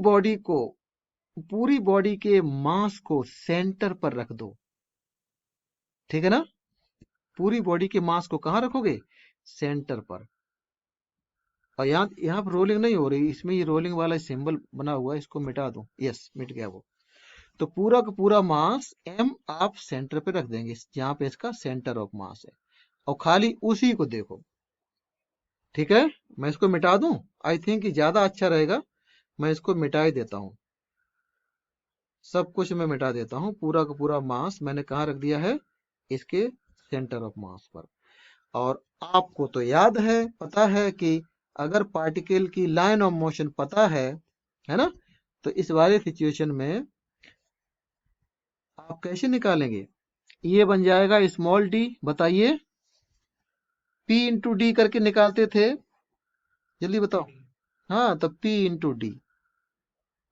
बॉडी के मास को सेंटर पर रख दो, ठीक है ना। पूरी बॉडी के मास को कहां रखोगे, सेंटर पर। और यहाँ पर रोलिंग नहीं हो रही, इसमें ये रोलिंग वाला सिंबल बना हुआ है, इसको मिटा दो। यस, मिट गया वो। तो पूरा का पूरा मास m आप सेंटर पे रख देंगे, जहां पे इसका सेंटर ऑफ मास है, और खाली उसी को देखो, ठीक है। मैं इसको मिटा दूं, आई थिंक ज्यादा अच्छा रहेगा, मैं इसको मिटा ही देता हूं, सब कुछ मैं मिटा देता हूं। पूरा का पूरा मास मैंने कहा रख दिया है, इसके सेंटर ऑफ मास पर। और आपको तो याद है, पता है कि अगर पार्टिकल की लाइन ऑफ मोशन पता है ना, तो इस वाले सिचुएशन में आप कैसे निकालेंगे, ये बन जाएगा स्मॉल डी। बताइए, P इंटू डी करके निकालते थे, जल्दी बताओ। हाँ, तो P इंटू डी,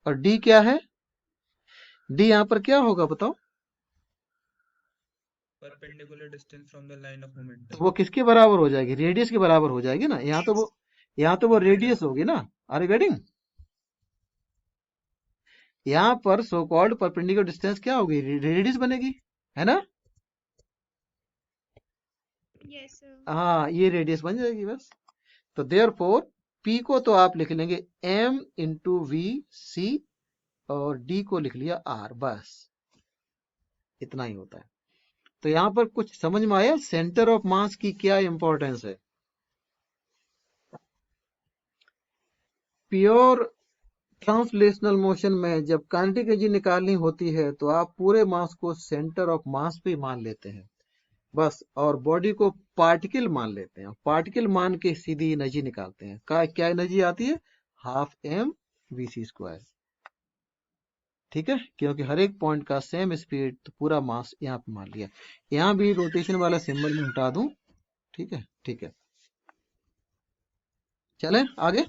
और D क्या है, D यहाँ पर क्या होगा बताओ। Perpendicular distance from the line of momentum. तो वो किसके बराबर हो जाएगी, रेडियस के बराबर हो जाएगी ना। यहाँ तो वो रेडियस होगी ना। Are you getting? यहाँ पर सो कॉल्ड परपेंडिकुलर डिस्टेंस क्या होगी, रेडियस बनेगी, है ना। Yes, sir. हाँ, ये रेडियस बन जाएगी बस। तो देयरफॉर P को तो आप लिख लेंगे M इंटू वी सी, और D को लिख लिया R, बस इतना ही होता है। तो यहाँ पर कुछ समझ में आया सेंटर ऑफ मास की क्या इंपॉर्टेंस है। प्योर ट्रांसलेशनल मोशन में जब काइनेटिक एनर्जी निकालनी होती है तो आप पूरे मास को सेंटर ऑफ मास पे मान लेते हैं बस, और बॉडी को पार्टिकल मान लेते हैं। पार्टिकल मान के सीधी एनर्जी निकालते हैं। क्या एनर्जी आती है, हाफ m vc स्क्वायर, ठीक है, क्योंकि हर एक पॉइंट का सेम स्पीड, तो पूरा मास यहाँ पे मान लिया। यहाँ भी रोटेशन वाला सिंबल में हटा दूं, ठीक है, ठीक है। चले आगे,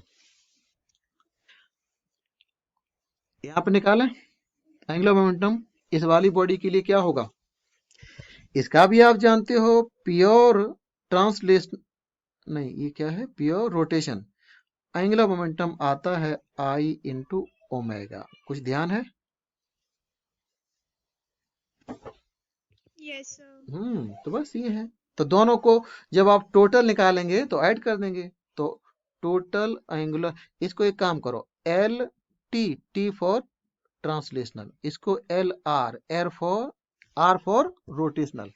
यहाँ पे निकालें एंगुलर मोमेंटम। इस वाली बॉडी के लिए क्या होगा, इसका भी आप जानते हो, प्योर ट्रांसलेशन नहीं, ये क्या है, प्योर रोटेशन। एंगुलर मोमेंटम आता है आई इंटू ओमेगा। कुछ ध्यान है? Yes sir. तो बस ये है। तो दोनों को जब आप टोटल निकालेंगे तो ऐड कर देंगे। तो टोटल एंगुलर, इसको एक काम करो, L T, T for translational, इसको L R, R for rotational.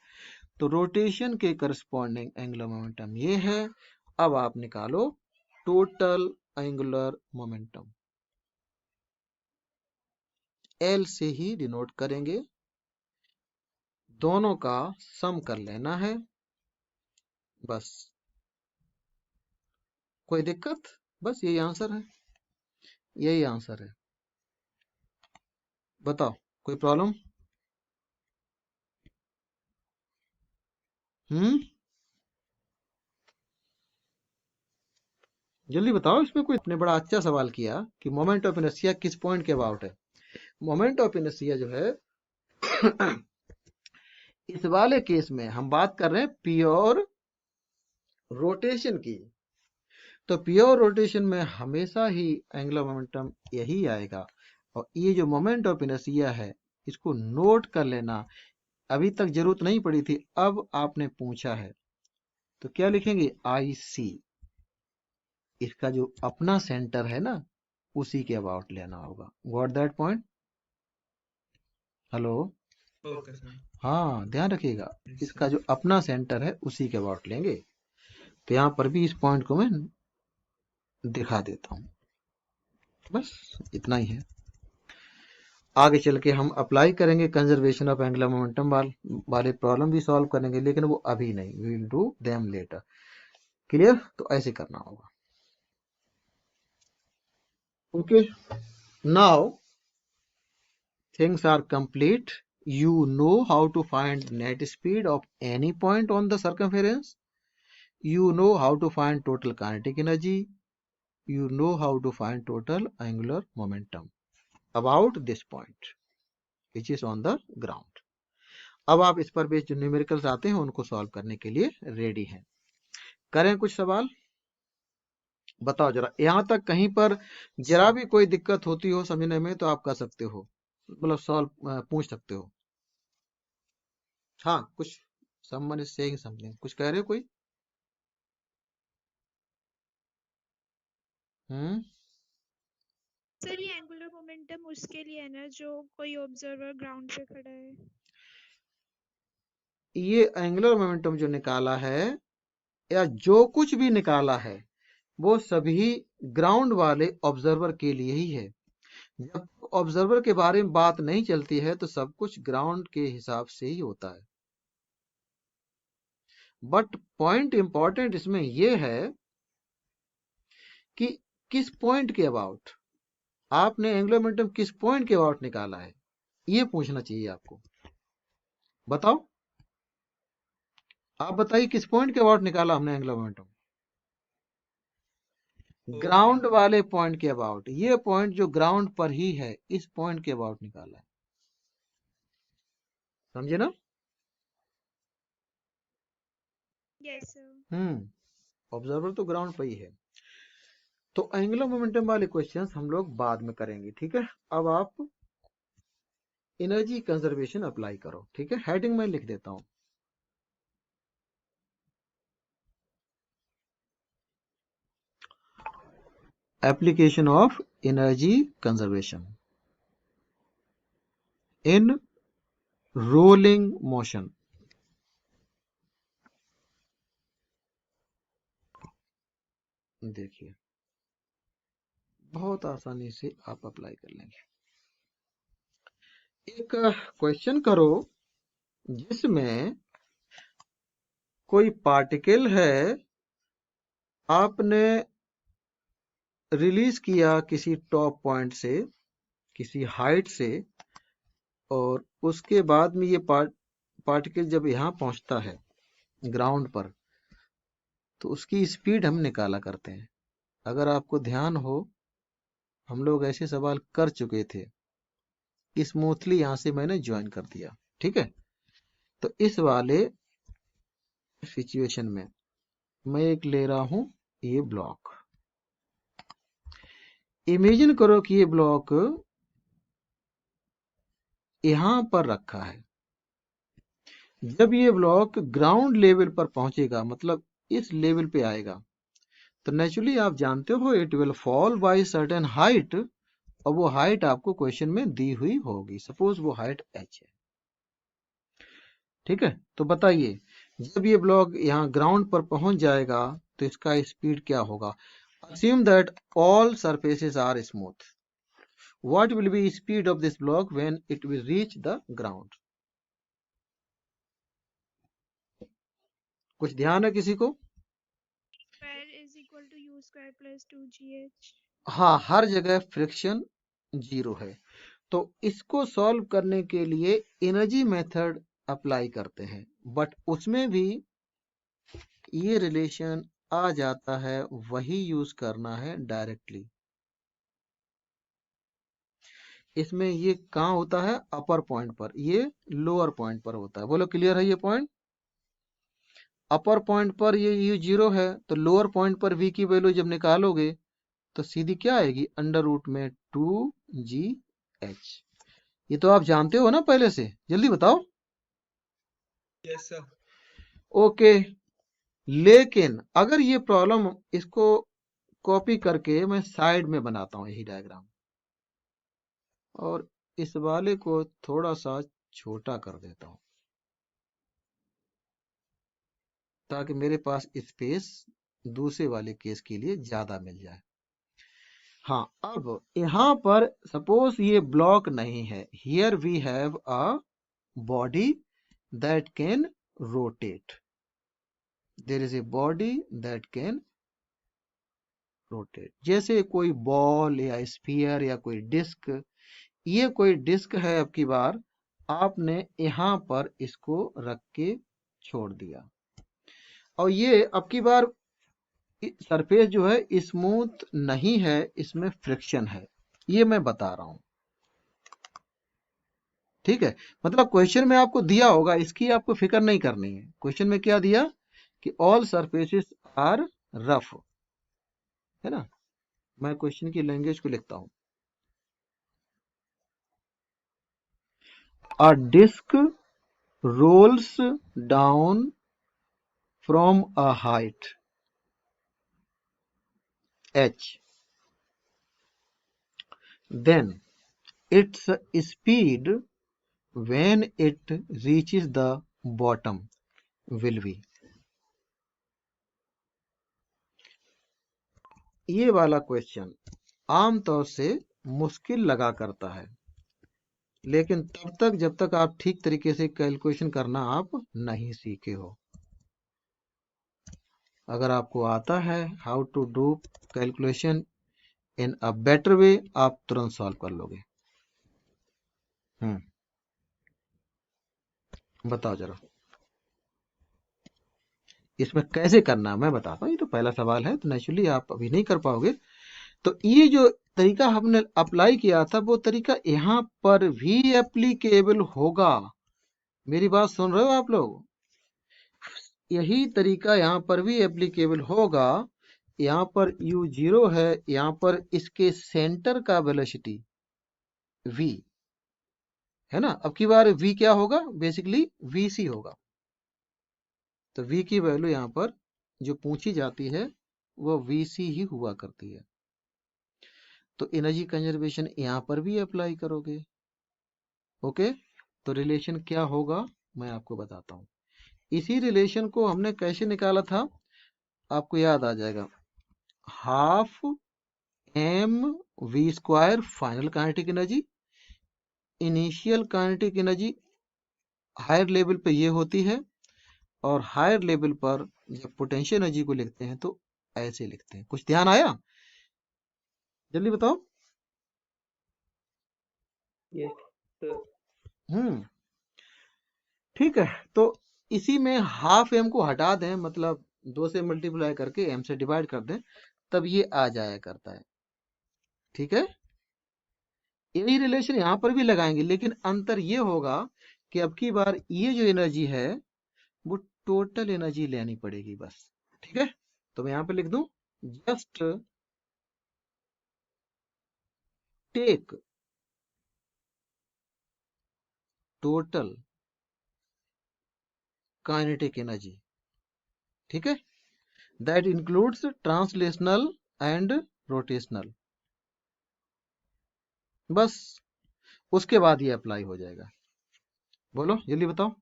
तो रोटेशन के करस्पॉन्डिंग एंगुलर मोमेंटम ये है। अब आप निकालो टोटल एंगुलर मोमेंटम, एल से ही डिनोट करेंगे, दोनों का सम कर लेना है बस। कोई दिक्कत? बस यही आंसर है, यही आंसर है। बताओ, कोई प्रॉब्लम? जल्दी बताओ, इसमें कोई इतने बड़ा अच्छा सवाल किया कि मोमेंट ऑफ इनर्शिया किस पॉइंट के अबाउट है। मोमेंट ऑफ इनर्शिया जो है इस वाले केस में हम बात कर रहे हैं प्योर रोटेशन की। तो प्योर रोटेशन में हमेशा ही एंगुलर मोमेंटम यही आएगा। और ये जो मोमेंट ऑफ इनर्शिया है, इसको नोट कर लेना। अभी तक जरूरत नहीं पड़ी थी, अब आपने पूछा है तो क्या लिखेंगे, आई सी। इसका जो अपना सेंटर है ना, उसी के अबाउट लेना होगा। Got that point? Hello? Okay sir. हाँ, ध्यान रखिएगा, यस इसका सर। जो अपना सेंटर है उसी के अबाउट लेंगे। तो यहाँ पर भी इस पॉइंट को मैं दिखा देता हूँ। बस इतना ही है। आगे चल के हम अप्लाई करेंगे कंजर्वेशन ऑफ एंगुलर मोमेंटम वाले प्रॉब्लम भी सॉल्व करेंगे, लेकिन वो अभी नहीं, we will do them later. Clear? तो ऐसे करना होगा। Okay, now things are complete. You know how to find net speed of any point on the circumference. You know how to find total kinetic energy. You know how to find total angular momentum about this point which is on the ground. अब आप इस पर बेस्ड जो न्यूमेरिकल्स आते हैं उनको सॉल्व करने के लिए रेडी हैं। करें कुछ सवाल? बताओ जरा, यहां तक कहीं पर जरा भी कोई दिक्कत होती हो समझने में तो आप कर सकते हो, मतलब सॉल्व पूछ सकते हो। हाँ, कुछ someone is saying something, कुछ कह रहे हो कोई? सर ये एंगुलर मोमेंटम उसके लिए है ना जो कोई ऑब्जर्वर ग्राउंड पे खड़ा है। ये एंगुलर मोमेंटम जो निकाला है या जो कुछ भी निकाला है वो सभी ग्राउंड वाले ऑब्जर्वर के लिए ही है। जब ऑब्जर्वर के बारे में बात नहीं चलती है तो सब कुछ ग्राउंड के हिसाब से ही होता है। बट पॉइंट इंपॉर्टेंट इसमें यह है कि किस पॉइंट के अबाउट आपने एंगुलर मोमेंटम किस पॉइंट के अबाउट निकाला है, ये पूछना चाहिए आपको। बताओ, आप बताइए किस पॉइंट के अबाउट निकाला हमने एंगुलर मोमेंटम? ग्राउंड वाले पॉइंट के अबाउट। ये पॉइंट जो ग्राउंड पर ही है, इस पॉइंट के अबाउट निकाला है। समझे ना? Yes sir. ऑब्जर्वर तो ग्राउंड पर ही है। तो एंगुलर मोमेंटम वाले क्वेश्चंस हम लोग बाद में करेंगे, ठीक है? अब आप एनर्जी कंजर्वेशन अप्लाई करो, ठीक है? हेडिंग में लिख देता हूं, application of energy conservation in rolling motion. देखिए, बहुत आसानी से आप अप्लाई कर लेंगे। एक क्वेश्चन करो जिसमें कोई पार्टिकल है, आपने रिलीज किया किसी टॉप पॉइंट से, किसी हाइट से, और उसके बाद में ये पार्टिकल जब यहाँ पहुंचता है ग्राउंड पर तो उसकी स्पीड हम निकाला करते हैं। अगर आपको ध्यान हो, हम लोग ऐसे सवाल कर चुके थे। स्मूथली यहां से मैंने ज्वाइन कर दिया, ठीक है? तो इस वाले सिचुएशन में मैं एक ले रहा हूं ये ब्लॉक। इमेजिन करो कि ये ब्लॉक यहां पर रखा है। जब ये ब्लॉक ग्राउंड लेवल पर पहुंचेगा, मतलब इस लेवल पे आएगा, तो नेचुरली आप जानते हो it will fall by certain height, और वो हाइट आपको क्वेश्चन में दी हुई होगी। सपोज वो हाइट h है, ठीक है। तो बताइए, जब ये ब्लॉक यहाँ ग्राउंड पर पहुंच जाएगा तो इसका स्पीड क्या होगा? Assume that all surfaces are smooth. What will be speed of this block when it will reach the ground? कुछ ध्यान है किसी को? square is equal to u square plus 2gh. हाँ, हर जगह फ्रिक्शन 0 है। तो इसको सॉल्व करने के लिए एनर्जी मेथड अप्लाई करते हैं, बट उसमें भी ये रिलेशन आ जाता है, वही यूज करना है डायरेक्टली। इसमें ये कहाँ होता है? अपर पॉइंट पर, ये लोअर पॉइंट पर होता है। बोलो क्लियर है ये पॉइंट? अपर पॉइंट पर ये u 0 है, तो लोअर पॉइंट पर v की वैल्यू जब निकालोगे तो सीधी क्या आएगी? अंडर रूट में 2gh। ये तो आप जानते हो ना पहले से, जल्दी बताओ। Yes sir. ओके, लेकिन अगर ये प्रॉब्लम, इसको कॉपी करके मैं साइड में बनाता हूं यही डायग्राम, और इस वाले को थोड़ा सा छोटा कर देता हूं ताकि मेरे पास स्पेस दूसरे वाले केस के लिए ज्यादा मिल जाए। हाँ, अब यहां पर सपोज ये ब्लॉक नहीं है, here we have a body that can rotate, there is a body that can rotate. जैसे कोई बॉल या स्फीयर या कोई डिस्क, ये कोई डिस्क है, अब की बार आपने यहां पर इसको रख के छोड़ दिया, और ये अब की बार सरफेस जो है स्मूथ नहीं है, इसमें फ्रिक्शन है, ये मैं बता रहा हूं, ठीक है। मतलब क्वेश्चन में आपको दिया होगा, इसकी आपको फिक्र नहीं करनी है। क्वेश्चन में क्या दिया कि ऑल सरफेसेस आर रफ, है ना। मैं क्वेश्चन की लैंग्वेज को लिखता हूं, a disk rolls down from a height h, then its speed when it reaches the bottom will be। ये वाला क्वेश्चन आमतौर से मुश्किल लगा करता है, लेकिन तब तक जब तक आप ठीक तरीके से कैलकुलेशन करना आप नहीं सीखे हो। अगर आपको आता है how to do calculation in a better way, आप तुरंत सॉल्व कर लोगे। बताओ जरा इसमें कैसे करना है, मैं बताता हूँ। ये तो पहला सवाल है, तो नेचुरली आप अभी नहीं कर पाओगे। तो ये जो तरीका हमने अप्लाई किया था, वो तरीका यहाँ पर भी एप्लीकेबल होगा। मेरी बात सुन रहे हो आप लोग? यही तरीका यहाँ पर भी एप्लीकेबल होगा। यहाँ पर u0 है, यहाँ पर इसके सेंटर का वेलोसिटी v है ना। अब की बार v क्या होगा? बेसिकली vc होगा। तो v की वैल्यू यहाँ पर जो पूछी जाती है वो vc ही हुआ करती है। तो एनर्जी कंजर्वेशन यहाँ पर भी अप्लाई करोगे। ओके, तो रिलेशन क्या होगा मैं आपको बताता हूँ। इसी रिलेशन को हमने कैसे निकाला था, आपको याद आ जाएगा। Half mv² final kinetic energy, initial kinetic energy higher level पे ये होती है, और हायर लेवल पर जब पोटेंशियल एनर्जी को लिखते हैं तो ऐसे लिखते हैं। कुछ ध्यान आया? जल्दी बताओ। यस हम्म, ठीक है। तो इसी में हाफ एम को हटा दें, मतलब 2 से मल्टीप्लाई करके m से डिवाइड कर दें, तब ये आ जाया करता है। ठीक है, यही रिलेशन यहां पर भी लगाएंगे, लेकिन अंतर ये होगा कि अब की बार ये जो एनर्जी है वो टोटल एनर्जी लेनी पड़ेगी बस। ठीक है, तो मैं यहां पे लिख दूं just take total kinetic energy, ठीक है, that includes translational and rotational, बस उसके बाद ये अप्लाई हो जाएगा। बोलो जल्दी बताओ।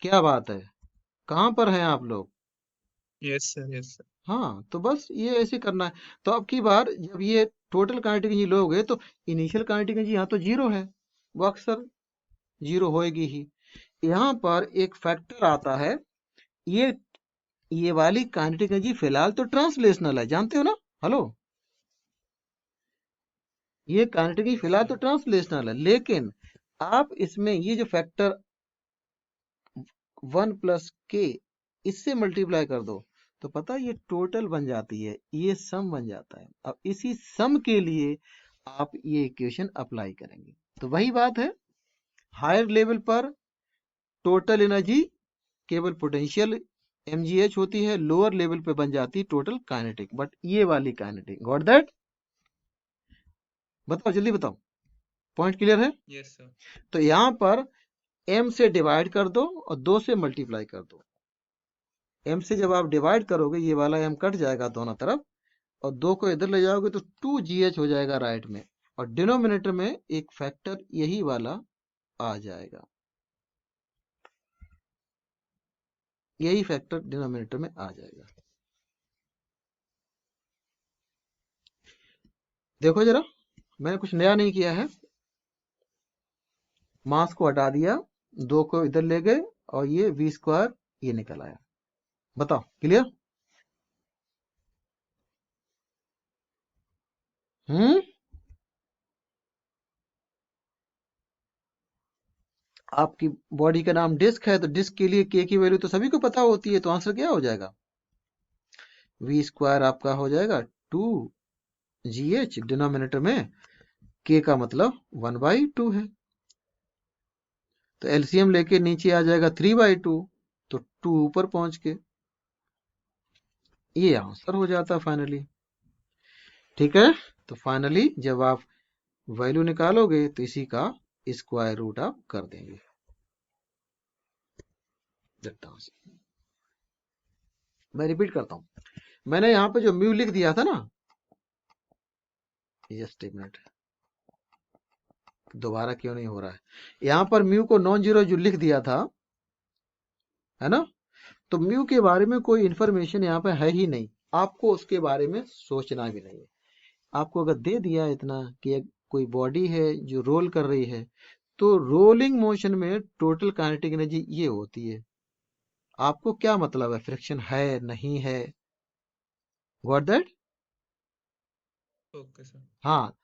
क्या बात है, कहां पर हैं आप लोग? Yes sir, yes sir. हाँ, तो बस ये ऐसे करना है। तो अब की बार जब ये टोटल काइनेटिक एनर्जी लोगे तो इनिशियल काइनेटिक एनर्जी यहाँ तो जीरो है, वो अक्सर जीरो होएगी ही। यहाँ पर एक फैक्टर आता है, ये वाली काइनेटिक एनर्जी फिलहाल तो ट्रांसलेशनल है, जानते हो ना? हेलो, ये काइनेटिक एनर्जी फिलहाल तो ट्रांसलेशनल है, लेकिन आप इसमें ये जो फैक्टर 1 प्लस के इससे मल्टीप्लाई कर दो तो पता है ये टोटल बन जाती है, ये सम बन जाता है। अब इसी सम के लिए आप ये इक्वेशन अप्लाई करेंगे। तो वही बात है, हायर लेवल पर टोटल एनर्जी केवल पोटेंशियल mgh होती है, लोअर लेवल पे बन जाती है टोटल काइनेटिक, बट ये वाली काइनेटिक, गॉट दैट? बताओ जल्दी बताओ, पॉइंट क्लियर है? Yes sir. तो यहां पर m से डिवाइड कर दो और 2 से मल्टीप्लाई कर दो। m से जब आप डिवाइड करोगे ये वाला m कट जाएगा दोनों तरफ, और 2 को इधर ले जाओगे तो 2gh हो जाएगा राइट में, और डिनोमिनेटर में एक फैक्टर यही वाला आ जाएगा, यही फैक्टर डिनोमिनेटर में आ जाएगा। देखो जरा, मैंने कुछ नया नहीं किया है, मास को हटा दिया, 2 को इधर ले गए और ये v स्क्वायर ये निकल आया। बताओ क्लियर? आपकी बॉडी का नाम डिस्क है, तो डिस्क के लिए k की वैल्यू तो सभी को पता होती है, तो आंसर क्या हो जाएगा? v स्क्वायर आपका हो जाएगा 2gh, डिनोमिनेटर में k का मतलब 1/2 है, तो एलसीएम लेके नीचे आ जाएगा 3/2, तो 2 ऊपर पहुंच के ये आंसर हो जाता फाइनली। ठीक है, तो फाइनली जब आप वैल्यू निकालोगे तो इसी का स्क्वायर रूट आप कर देंगे। मैं रिपीट करता हूं, मैंने यहां पे जो म्यू लिख दिया था ना, जस्ट एक मिनट, दोबारा क्यों नहीं हो रहा है, यहां पर म्यू को नॉन जीरो जो लिख दिया था, है ना, तो म्यू के बारे में कोई इंफॉर्मेशन यहाँ पे है ही नहीं, आपको उसके बारे में सोचना भी नहीं है। आपको अगर दे दिया इतना कि कोई बॉडी है जो रोल कर रही है, तो रोलिंग मोशन में टोटल काइनेटिक एनर्जी ये होती है। आपको क्या मतलब है फ्रिक्शन है नहीं है, गॉट दैट? Okay sir. हाँ,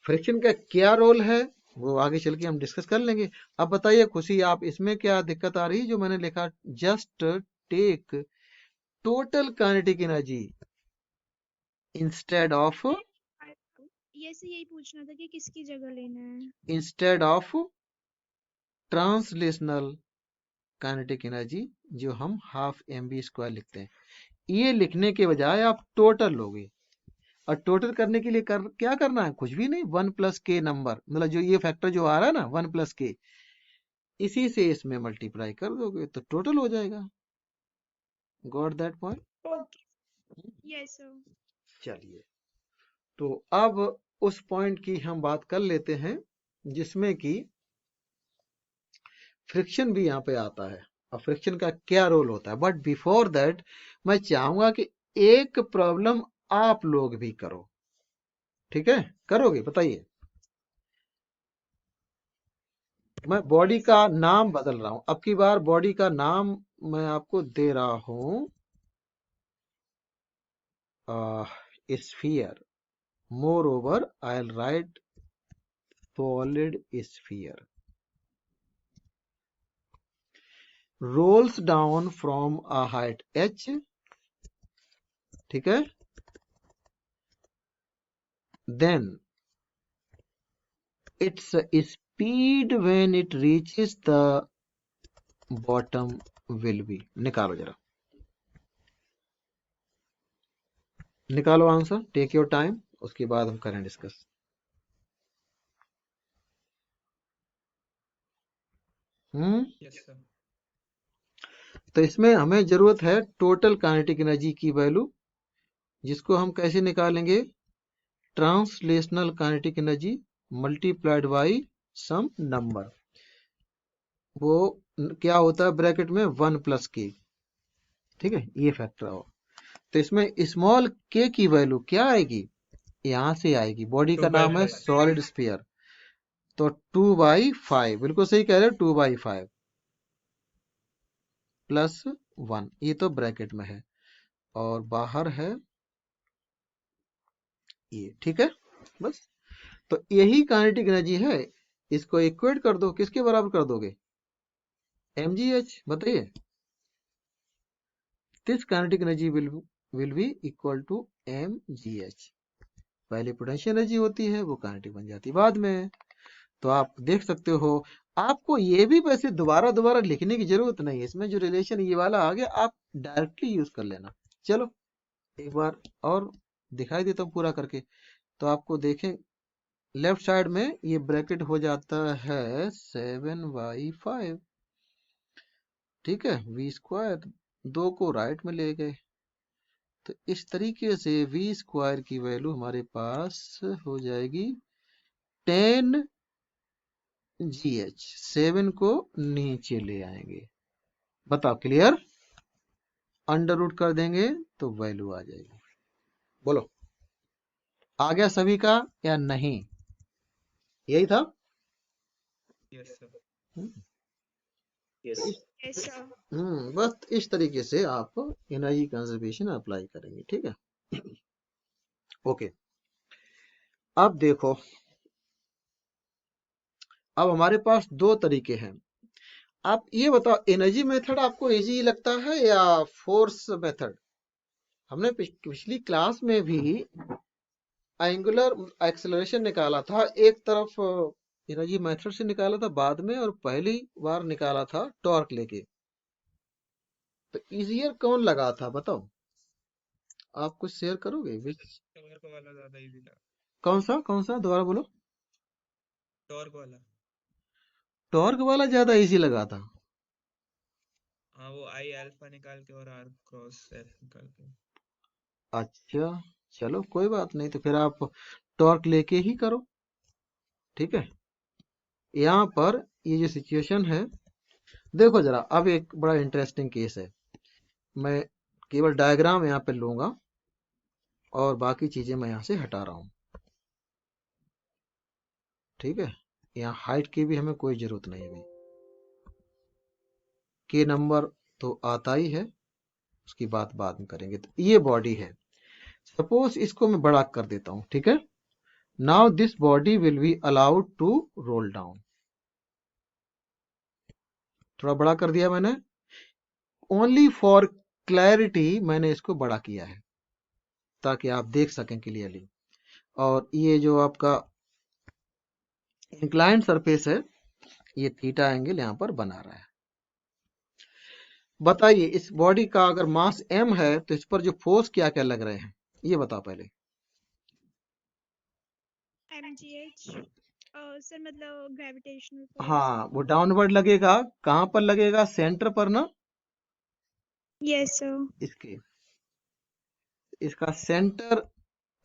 फ्रिक्शन का क्या रोल है वो आगे चल के हम डिस्कस कर लेंगे। अब बताइए खुशी, आप इसमें क्या दिक्कत आ रही है जो मैंने लिखा just take total kinetic energy instead of ये से यही पूछना था कि किसकी जगह लेना है। Instead of translational kinetic energy जो हम हाफ mv² लिखते हैं, ये लिखने के बजाय आप टोटल लोगे, और टोटल करने के लिए क्या करना है, कुछ भी नहीं, 1 प्लस के नंबर, मतलब जो ये फैक्टर जो आ रहा है ना 1 प्लस के, इसी से इसमें मल्टीप्लाई कर दोगे तो टोटल हो जाएगा। Got that point? Okay, yes sir. चलिए, तो अब उस पॉइंट की हम बात कर लेते हैं जिसमें कि फ्रिक्शन भी यहाँ पे आता है, और फ्रिक्शन का क्या रोल होता है। बट बिफोर दैट मैं चाहूंगा कि एक प्रॉब्लम आप लोग भी करो, ठीक है? करोगे? बताइए। मैं बॉडी का नाम बदल रहा हूं, अब की बार बॉडी का नाम मैं आपको दे रहा हूं sphere, more over I will write solid sphere, rolls down from a height h, ठीक है, then its speed when it reaches the bottom will be, निकालो जरा, निकालो आंसर, टेक योर टाइम, उसके बाद हम करें डिस्कस। Yes sir. तो इसमें हमें जरूरत है टोटल काइनेटिक एनर्जी की वैल्यू, जिसको हम कैसे निकालेंगे, translational kinetic energy multiplied by some number, वो क्या होता है ब्रैकेट में 1 + k, ठीक है, ये फैक्टर हो। तो इसमें स्मॉल k की वैल्यू क्या आएगी, यहां से आएगी, बॉडी का नाम है सॉलिड स्फीयर, तो 2/5, बिल्कुल सही कह रहे हो, 2/5 + 1, ये तो ब्रैकेट में है, और बाहर है ये, ठीक है बस। तो यही काइनेटिक एनर्जी है, इसको इक्वेट कर दो, किसके बराबर कर दोगे, mgh, बताइए। This kinetic energy will be equal to mgh, पहले पोटेंशियल एनर्जी होती है, वो काइनेटिक बन जाती है बाद में। तो आप देख सकते हो, आपको ये भी वैसे दोबारा दोबारा लिखने की जरूरत नहीं है, इसमें जो रिलेशन ये वाला आ गया आप डायरेक्टली यूज कर लेना। चलो एक बार और दिखाई देता हूँ पूरा करके, तो आपको देखें लेफ्ट साइड में ये ब्रैकेट हो जाता है 7/5, ठीक है, v², 2 को राइट में ले गए, तो इस तरीके से v² की वैल्यू हमारे पास हो जाएगी 10 GH, 7 को नीचे ले आएंगे, बताओ क्लियर, अंडर रूट कर देंगे तो वैल्यू आ जाएगी। बोलो आ गया सभी का या नहीं, यही था। Yes sir. Yes sir. बस इस तरीके से आप एनर्जी कंजर्वेशन अप्लाई करेंगे, ठीक है। ओके, अब देखो, अब हमारे पास 2 तरीके हैं, आप ये बताओ एनर्जी मेथड आपको इजी लगता है या फोर्स मेथड। हमने पिछली क्लास में भी एंगुलर एक्सेलरेशन निकाला था, एक तरफ एनर्जी मेथड से निकाला था बाद में, और पहली बार निकाला था टॉर्क लेके। तो इजियर कौन लगा था बताओ, आप कुछ शेयर करोगे, टॉर्क वाला ज्यादा इजी लगा। कौन सा दोबारा बोलो। टॉर्क वाला। टॉर्क वाला ज्यादा इजी लगा था। हाँ, वो आई अल्फा निकाल के और आर क्रॉस एफ निकाल के। अच्छा चलो कोई बात नहीं, तो फिर आप टॉर्क लेके ही करो, ठीक है। यहाँ पर ये जो सिचुएशन है, देखो जरा, अब एक बड़ा इंटरेस्टिंग केस है, मैं केवल डायग्राम यहाँ पे लूंगा और बाकी चीजें मैं यहाँ से हटा रहा हूँ, ठीक है। यहाँ हाइट की भी हमें कोई जरूरत नहीं है, के नंबर तो आता ही है, उसकी बात बाद में करेंगे। तो ये बॉडी है, सपोज इसको मैं बड़ा कर देता हूं, ठीक है। Now this body will be allowed to roll down, थोड़ा बड़ा कर दिया मैंने, ओनली फॉर क्लैरिटी मैंने इसको बड़ा किया है ताकि आप देख सकें क्लियरली। और ये जो आपका इंक्लाइंड सरफेस है, ये थीटा एंगल यहां पर बना रहा है। बताइए इस बॉडी का अगर मास m है तो इस पर जो फोर्स क्या क्या लग रहे हैं, ये बताओ पहले। mgh सर, मतलब ग्रेविटेशनल फोर्स। हाँ, वो डाउनवर्ड लगेगा, कहां पर लगेगा, सेंटर पर ना। Yes sir. इसका सेंटर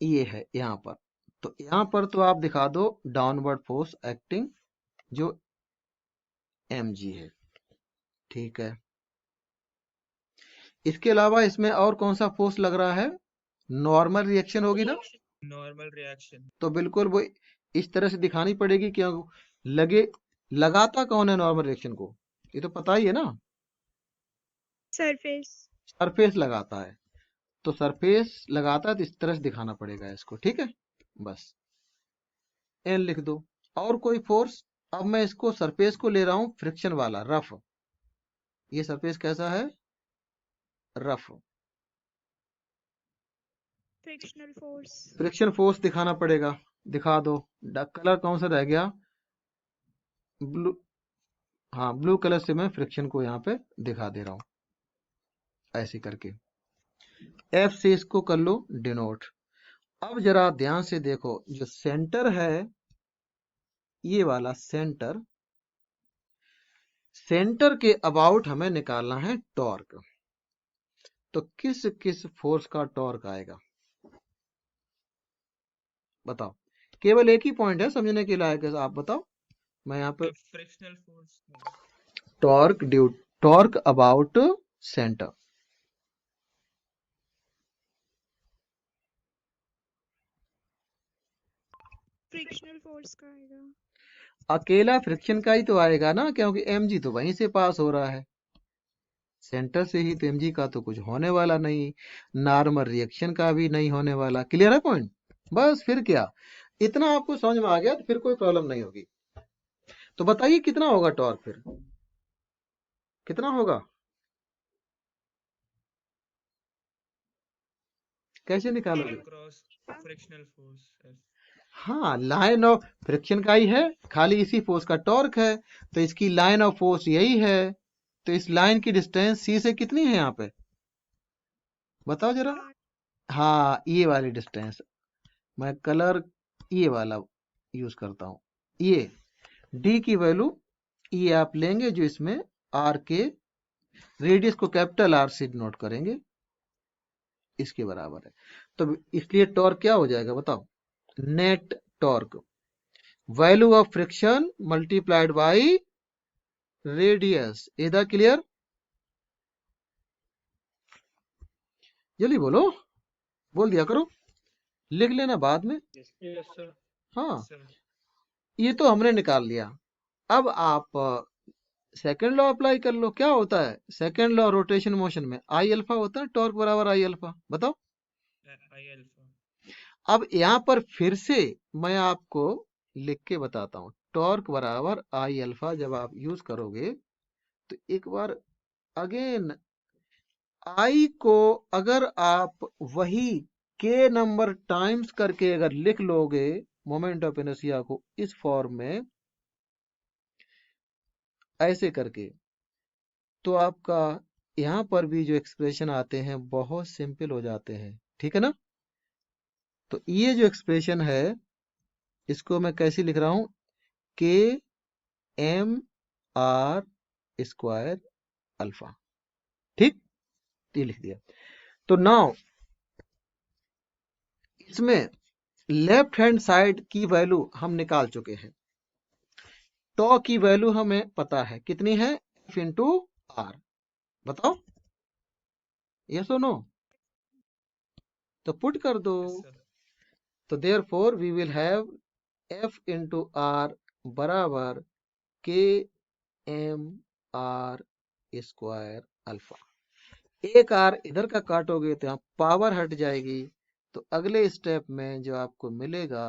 ये है यहाँ पर, तो यहाँ पर तो आप दिखा दो डाउनवर्ड फोर्स एक्टिंग जो mg है, ठीक है। इसके अलावा इसमें और कौन सा फोर्स लग रहा है, नॉर्मल रिएक्शन होगी ना, नॉर्मल रिएक्शन। तो बिल्कुल वो इस तरह से दिखानी पड़ेगी, क्यों लगे, लगाता कौन है नॉर्मल रिएक्शन को, ये तो पता ही है ना, सरफेस। सरफेस लगाता है, तो सरफेस लगाता है तो इस तरह से दिखाना पड़ेगा इसको, ठीक है। बस एन लिख दो। और कोई फोर्स, अब मैं इसको सरफेस को ले रहा हूं फ्रिक्शन वाला, रफ, ये सरफेस कैसा है, rough, frictional force. Friction force दिखाना पड़ेगा, दिखा दो। कलर कौन सा रह गया, ब्लू, हाँ ब्लू कलर से मैं फ्रिक्शन को यहाँ पे दिखा दे रहा हूँ ऐसे करके। एफ से इसको कर लो डिनोट। अब जरा ध्यान से देखो, जो सेंटर है ये वाला सेंटर, सेंटर के अबाउट हमें निकालना है टॉर्क। तो किस किस फोर्स का टॉर्क आएगा बताओ। केवल एक ही पॉइंट है समझने के लायक है, आप बताओ। मैं यहाँ पे frictional force torque due torque about centre, frictional force का आएगा। अकेला फ्रिक्शन का ही तो आएगा ना, क्योंकि mg तो वहीं से पास हो रहा है सेंटर से ही, तो mg का तो कुछ होने वाला नहीं, नॉर्मल रिएक्शन का भी नहीं होने वाला। क्लियर है पॉइंट? बस फिर क्या, इतना आपको समझ में आ गया तो फिर कोई प्रॉब्लम नहीं होगी। तो बताइए कितना होगा टॉर्क, फिर कितना होगा, कैसे निकालोगे? Cross frictional force. हाँ, लाइन ऑफ फ्रिक्शन का ही है, खाली इसी फोर्स का टॉर्क है, तो इसकी लाइन ऑफ फोर्स यही है। तो इस लाइन की डिस्टेंस सी से कितनी है यहाँ पे बताओ जरा। हाँ, ये वाली डिस्टेंस, मैं कलर ये वाला यूज करता हूँ। ये डी की वैल्यू ये आप लेंगे जो इसमें आर के रेडियस को कैपिटल आर से नोट करेंगे, इसके बराबर है। तो इसलिए टॉर्क क्या हो जाएगा बताओ, net torque value of friction multiplied by radius. इधर क्लियर? जल्दी बोलो, बोल दिया करो, लिख लेना बाद में। Yes sir. हाँ, ये तो हमने निकाल लिया। अब आप सेकेंड लॉ अप्लाई कर लो। क्या होता है सेकेंड लॉ रोटेशन मोशन में? आई अल्फा होता है, टॉर्क बराबर आई अल्फा। बताओ। आई अल्फा। अब यहाँ पर फिर से मैं आपको लिख के बताता हूँ, टॉर्क बराबर आई अल्फा जब आप यूज करोगे तो एक बार अगेन आई को अगर आप वही के नंबर टाइम्स करके अगर लिख लोगे मोमेंट ऑफ इनर्शिया को इस फॉर्म में ऐसे करके, तो आपका यहाँ पर भी जो एक्सप्रेशन आते हैं बहुत सिंपल हो जाते हैं। ठीक है ना? तो ये जो एक्सप्रेशन है इसको मैं कैसे लिख रहा हूं, के एम आर स्क्वायर अल्फा। ठीक, ये लिख दिया। तो नाउ इसमें लेफ्ट हैंड साइड की वैल्यू हम निकाल चुके हैं। टॉ की वैल्यू हमें पता है कितनी है, एफ इंटू आर। बताओ यस और नो, तो पुट कर दो। तो therefore we will have F into R बराबर के एम आर स्क्वायर अल्फा। एक आर इधर का काटोगे तो यहाँ पावर हट जाएगी, तो अगले स्टेप में जो आपको मिलेगा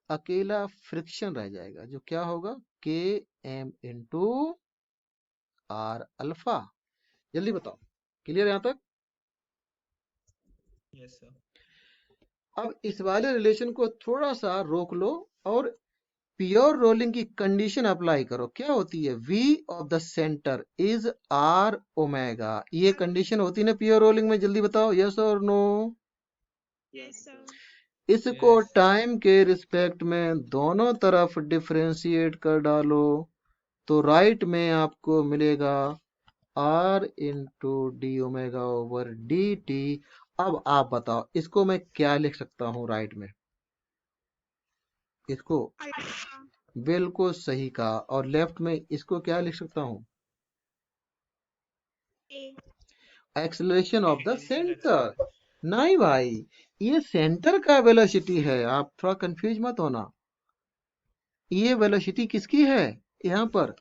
अकेला फ्रिक्शन रह जाएगा, जो क्या होगा के एम इंटू आर अल्फा। जल्दी बताओ, क्लियर यहाँ तक? Yes sir. अब इस वाले रिलेशन को थोड़ा सा रोक लो और प्योर रोलिंग की कंडीशन अप्लाई करो। क्या होती है, V of the centre is R omega. ये कंडीशन होती है ना प्योर रोलिंग में, जल्दी बताओ यस और नो। Yes sir. इसको Yes. टाइम के रिस्पेक्ट में दोनों तरफ डिफरेंशिएट कर डालो, तो राइट में आपको मिलेगा R into D omega over D T. अब आप बताओ इसको मैं क्या लिख सकता हूँ राइट में? इसको अल्फा। बिल्कुल सही कहा। और लेफ्ट में इसको क्या लिख सकता हूँ? A. Acceleration of the Initial centre. नहीं भाई, ये सेंटर का वेलोसिटी है, आप थोड़ा कंफ्यूज मत होना। ये वेलोसिटी किसकी है? यहाँ पर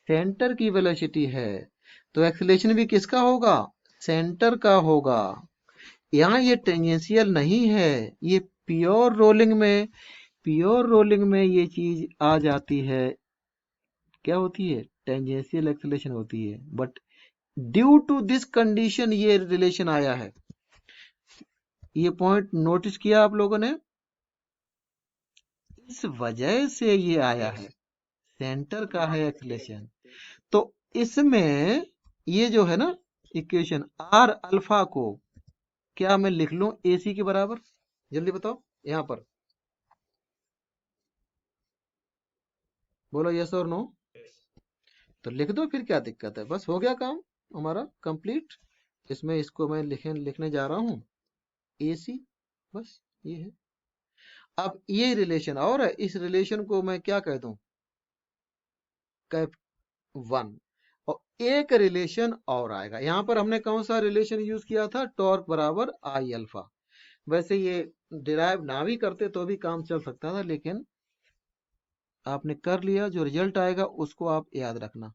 सेंटर की वेलोसिटी है, तो एक्सेलरेशन भी किसका होगा? सेंटर का होगा। यहाँ ये टेंजेंशियल नहीं है, ये प्योर रोलिंग में, प्योर रोलिंग में ये चीज आ जाती है, क्या होती है? टेंजेंशियल एक्सेलरेशन होती है। But due to this condition ये रिलेशन आया है। ये पॉइंट नोटिस किया आप लोगों ने? इस वजह से ये आया है, सेंटर का है एक्सेलरेशन। तो इसमें ये जो है ना इक्वेशन आर अल्फा को क्या मैं लिख लूं AC के बराबर? जल्दी बताओ यहां पर, बोलो यस और नो। तो लिख दो, फिर क्या दिक्कत है, बस हो गया काम हमारा कंप्लीट। इसमें इसको मैं लिखने जा रहा हूं AC, बस ये है। अब ये रिलेशन और है, इस रिलेशन को मैं क्या कह दूं, कैप 1। और एक रिलेशन और आएगा, यहां पर हमने कौन सा रिलेशन यूज किया था, टॉर्क बराबर आई अल्फा। वैसे ये डिराइव ना भी करते तो भी काम चल सकता था, लेकिन आपने कर लिया, जो रिजल्ट आएगा उसको आप याद रखना।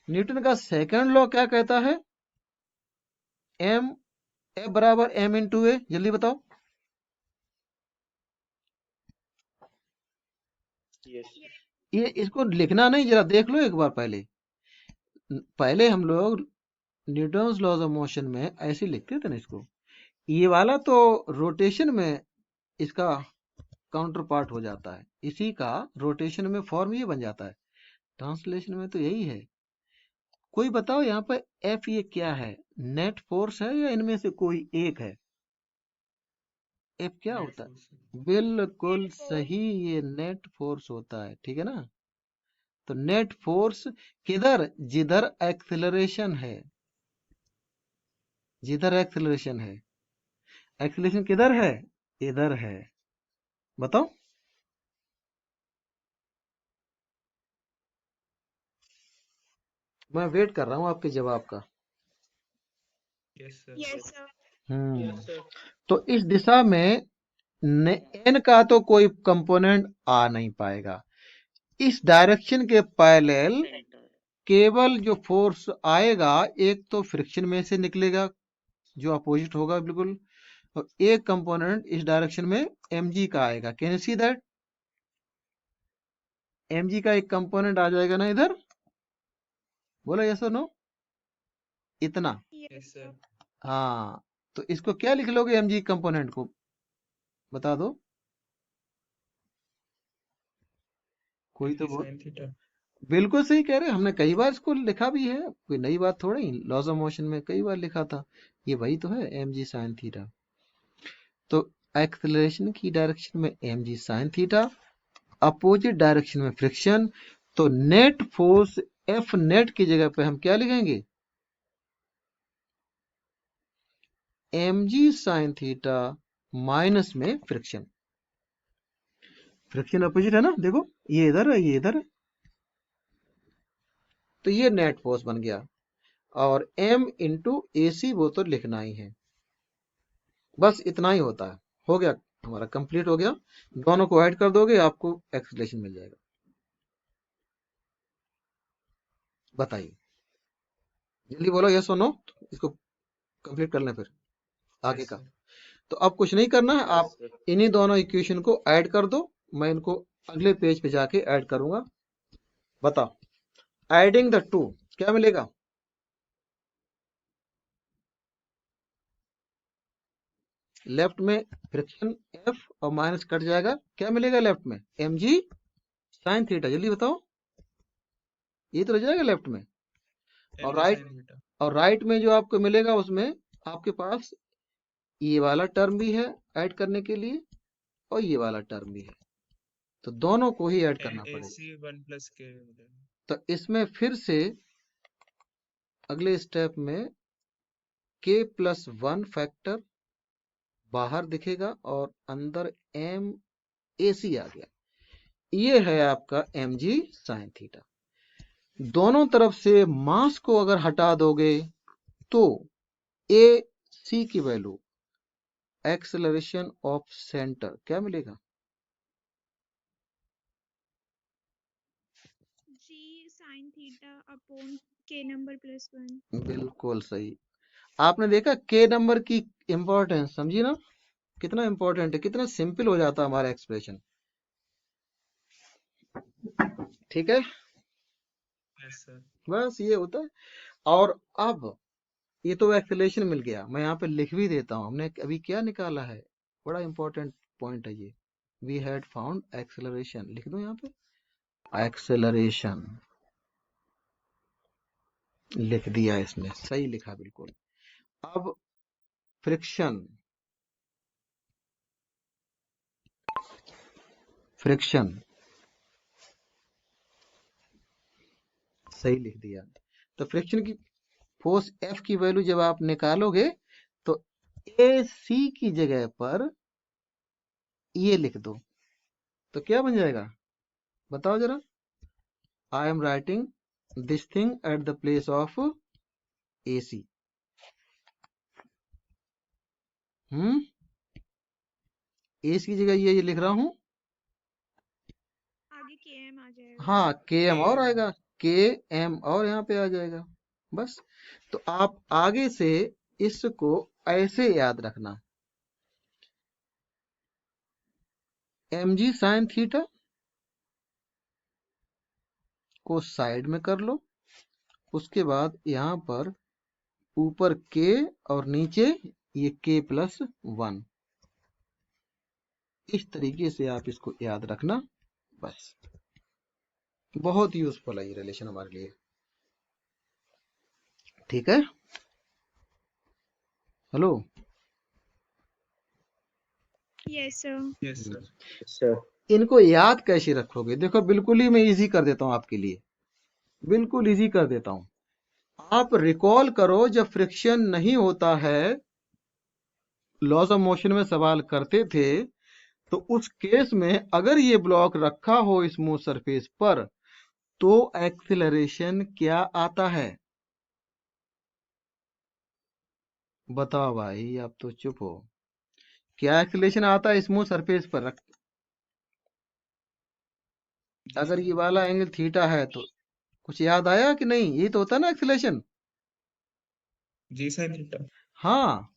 न्यूटन का सेकंड लॉ क्या कहता है, एम F बराबर M इंटू ए, जल्दी बताओ। ये इसको लिखना नहीं, जरा देख लो एक बार पहले हम लोग न्यूटन्स लॉज ऑफ मोशन में ऐसे लिखते थे ना इसको, ये वाला तो रोटेशन में इसका काउंटर पार्ट हो जाता है, इसी का रोटेशन में फॉर्म ये बन जाता है, ट्रांसलेशन में तो यही है। कोई बताओ यहाँ पर F ये क्या है, नेट फोर्स है या इनमें से कोई एक है? F क्या होता है? बिल्कुल नेट फोर्स। सही, ये नेट फोर्स होता है, ठीक है ना। तो नेट फोर्स किधर, जिधर एक्सेलरेशन है, जिधर एक्सेलरेशन है, एक्सेलरेशन किधर है, इधर है। बताओ, मैं वेट कर रहा हूं आपके जवाब का। Yes sir. Yes sir. तो इस दिशा में n का तो कोई कंपोनेंट आ नहीं पाएगा। इस डायरेक्शन के पैरेलल केवल जो फोर्स आएगा, एक तो फ्रिक्शन में से निकलेगा जो अपोजिट होगा बिल्कुल, और एक कंपोनेंट इस डायरेक्शन में mg का आएगा। Can you see that, mg का एक कंपोनेंट आ जाएगा ना इधर, बोलो यस और नो, इतना। Yes yes sir. सर। हाँ, तो इसको क्या लिख लोगे mg कंपोनेंट को, बता दो कोई तो बोल। sin theta. बिल्कुल सही कह रहे हैं, हमने कई बार इसको लिखा भी है, कोई नई बात थोड़ी, लॉज ऑफ मोशन में कई बार लिखा था, ये वही तो है mg sin थीटा। तो एक्सेलरेशन की डायरेक्शन में mg sin theta, opposite direction में फ्रिक्शन, तो नेट फोर्स F नेट की जगह पे हम क्या लिखेंगे, mg sin थीटा माइनस में फ्रिक्शन। फ्रिक्शन अपोजिट है ना, देखो ये इधर है, ये इधर है, तो ये नेट फोर्स बन गया। और m इंटू AC वो तो लिखना ही है, बस इतना ही होता है। हो गया हमारा, कंप्लीट हो गया। दोनों को ऐड कर दोगे आपको एक्सेलरेशन मिल जाएगा। बताइए जल्दी बोलो यस और नो, इसको कंप्लीट कर लें फिर आगे यस का। सर। तो अब कुछ नहीं करना है, आप इन्हीं दोनों इक्वेशन को ऐड कर दो, मैं इनको अगले पेज पे जाके ऐड करूंगा। बताओ, एडिंग द टू क्या मिलेगा, लेफ्ट में फ्रिक्शन F और माइनस कट जाएगा, क्या मिलेगा लेफ्ट में, mg sin थीटा। जल्दी बताओ, ये तो रह जाएगा लेफ्ट में। और mg राइट, sin थीटा। और राइट में जो आपको मिलेगा उसमें आपके पास ये वाला टर्म भी है ऐड करने के लिए, और ये वाला टर्म भी है, तो दोनों को ही ऐड करना पड़ेगा। NAC 1 plus k। तो इसमें फिर से अगले स्टेप में k+1 फैक्टर बाहर दिखेगा और अंदर MAC आ गया, ये है आपका mg sin थीटा। दोनों तरफ से मास को अगर हटा दोगे तो AC की वैल्यू, एक्सेलरेशन ऑफ सेंटर, क्या मिलेगा, जी sin theta upon k number plus 1। बिल्कुल सही। आपने देखा k नंबर की इंपॉर्टेंस, समझी ना, कितना इंपॉर्टेंट है, कितना सिंपल हो जाता हमारा एक्सप्रेशन। ठीक है, यस सर। बस ये होता है। और अब ये तो एक्सेलरेशन मिल गया, मैं यहाँ पे लिख भी देता हूँ, हमने अभी क्या निकाला है, बड़ा इंपॉर्टेंट पॉइंट है ये, वी हैड फाउंड एक्सेलरेशन, लिख दो यहाँ पे, एक्सेलरेशन लिख दिया इसने, सही लिखा बिल्कुल। अब फ्रिक्शन, फ्रिक्शन सही लिख दिया। तो फ्रिक्शन की फोर्स F की वैल्यू जब आप निकालोगे तो AC की जगह पर ये लिख दो, तो क्या बन जाएगा बताओ जरा। I am writing this thing at the place of AC। AC की जगह ये लिख रहा हूं। आगे km आ जाएगा। हाँ, KM और KM। आएगा, KM और यहाँ पे आ जाएगा बस। तो आप आगे से इसको ऐसे याद रखना, mg sin थीटा को साइड में कर लो, उसके बाद यहाँ पर ऊपर k और नीचे ये k+1, इस तरीके से आप इसको याद रखना बस। बहुत यूजफुल है ये रिलेशन हमारे लिए, ठीक है। Hello, yes sir. Yes sir. Sir इनको याद कैसे रखोगे? देखो बिल्कुल ही मैं इजी कर देता हूं आपके लिए, बिल्कुल इजी कर देता हूं। आप रिकॉल करो जब फ्रिक्शन नहीं होता है, लॉस ऑफ मोशन में सवाल करते थे, तो उस केस में अगर ये ब्लॉक रखा हो स्मूथ सरफेस पर तो एक्सीलरेशन क्या आता है? बताओ भाई, आप तो चुप हो। क्या एक्सीलरेशन आता है स्मूथ सरफेस पर अगर ये वाला एंगल थीटा है तो? कुछ याद आया कि नहीं? ये तो होता है ना एक्सीलरेशन। जी sin थीटा। हाँ,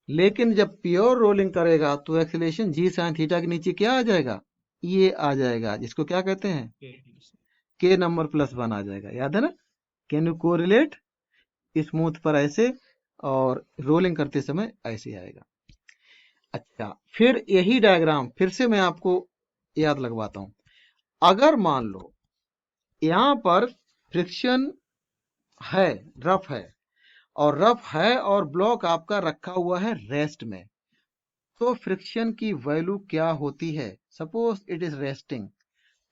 लेकिन जब प्योर रोलिंग करेगा तो एक्सीलरेशन जी साइन थीटा के नीचे क्या आ जाएगा? ये आ जाएगा, जिसको क्या कहते हैं? के नंबर +1 आ जाएगा, याद है ना? Can you correlate? स्मूथ पर ऐसे और रोलिंग करते समय ऐसे आएगा। अच्छा, फिर यही डायग्राम फिर से मैं आपको याद लगवाता हूं। अगर मान लो यहां पर फ्रिक्शन है, रफ है, और ब्लॉक आपका रखा हुआ है रेस्ट में, तो फ्रिक्शन की वैल्यू क्या होती है? सपोज इट इज रेस्टिंग,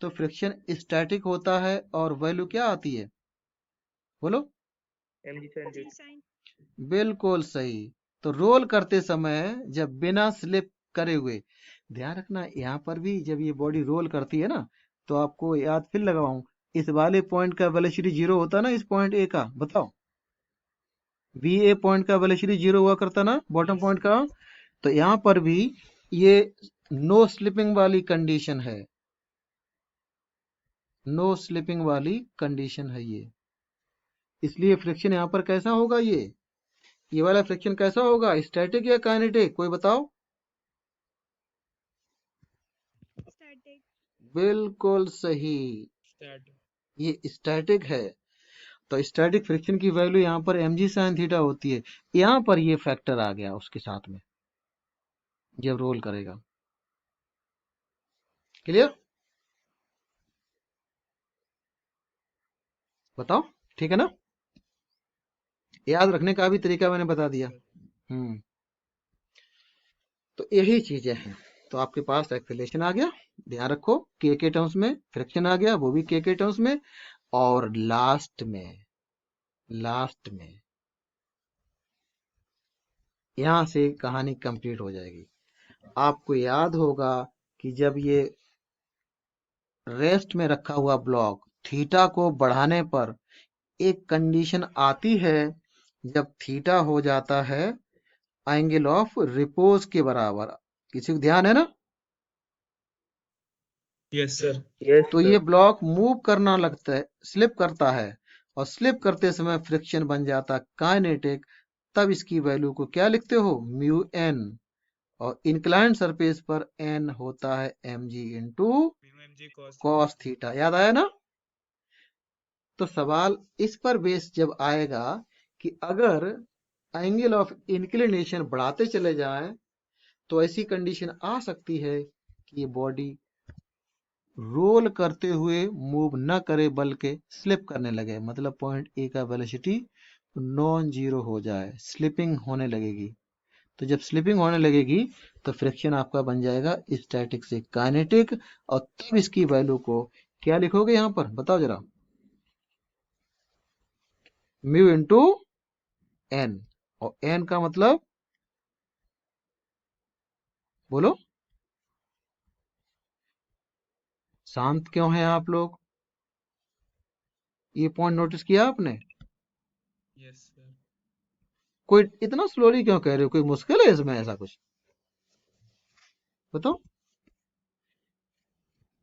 तो फ्रिक्शन स्टैटिक होता है और वैल्यू क्या आती है? बोलो। mg sin जी थीटा। साइन। बिल्कुल सही। तो रोल करते समय जब बिना स्लिप करे हुए, ध्यान रखना यहाँ पर भी जब ये बॉडी रोल करती है ना, तो आपको याद फिर लगाऊं, इस वाले पॉइंट का वेलोसिटी 0 होता ना, इस पॉइंट ए का, बताओ। VA पॉइंट का वेलोसिटी 0 हुआ करता ना, बॉटम पॉइंट का। तो यहाँ पर भी ये नो स्लिपिंग वाली कंडीशन है, नो स्लिपिंग वाली कंडीशन है ये। इसलिए फ्रिक्शन यहाँ पर कैसा होगा? ये वाला फ्रिक्शन कैसा होगा? स्टैटिक या काइनेटिक? कोई बताओ। स्टैटिक। बिल्कुल सही, स्टैटिक। ये स्टैटिक है। तो स्टैटिक फ्रिक्शन की वैल्यू यहाँ पर mg sin थीटा होती है। यहाँ पर ये फैक्टर आ गया उसके साथ में जब रोल करेगा। क्लियर? बताओ, ठीक है ना? याद रखने का भी तरीका मैंने बता दिया। तो यही चीजें हैं। तो आपके पास एक्सीलरेशन आ गया, ध्यान रखो, के टर्म्स में, फ्रिक्शन आ गया वो भी के टर्म्स में, और लास्ट में यहां से कहानी कंप्लीट हो जाएगी। आपको याद होगा कि जब ये रेस्ट में रखा हुआ ब्लॉक थीटा को बढ़ाने पर एक कंडीशन आती है, जब थीटा हो जाता है एंगल ऑफ रिपोज के बराबर। किसी को ध्यान है ना? Yes sir. तो ये ब्लॉक मूव करना लगता है, स्लिप करता है, और स्लिप करते समय फ्रिक्शन बन जाता काइनेटिक। तब इसकी वैल्यू को क्या लिखते हो? म्यू एन, और इंक्लाइंड सरफेस पर एन होता है mg into mg cos cos theta. याद आया ना? तो सवाल इस पर बेस जब आएगा कि अगर एंगल ऑफ इंक्लिनेशन बढ़ाते चले जाएं तो ऐसी कंडीशन आ सकती है कि ये बॉडी रोल करते हुए मूव न करे बल्कि स्लिप करने लगे, मतलब पॉइंट ए का वेलोसिटी नॉन जीरो हो जाए, स्लिपिंग होने लगेगी। तो जब स्लिपिंग होने लगेगी तो फ्रिक्शन आपका बन जाएगा स्टैटिक से काइनेटिक, और तब इसकी वैल्यू को क्या लिखोगे यहां पर बताओ जरा, म्यू इंटू एन, और एन का मतलब बोलो, शांत क्यों हैं आप लोग, ये पॉइंट नोटिस किया आपने? Yes sir. कोई इतना स्लोली क्यों कह रहे हो, कोई मुश्किल है इसमें ऐसा कुछ बताओ?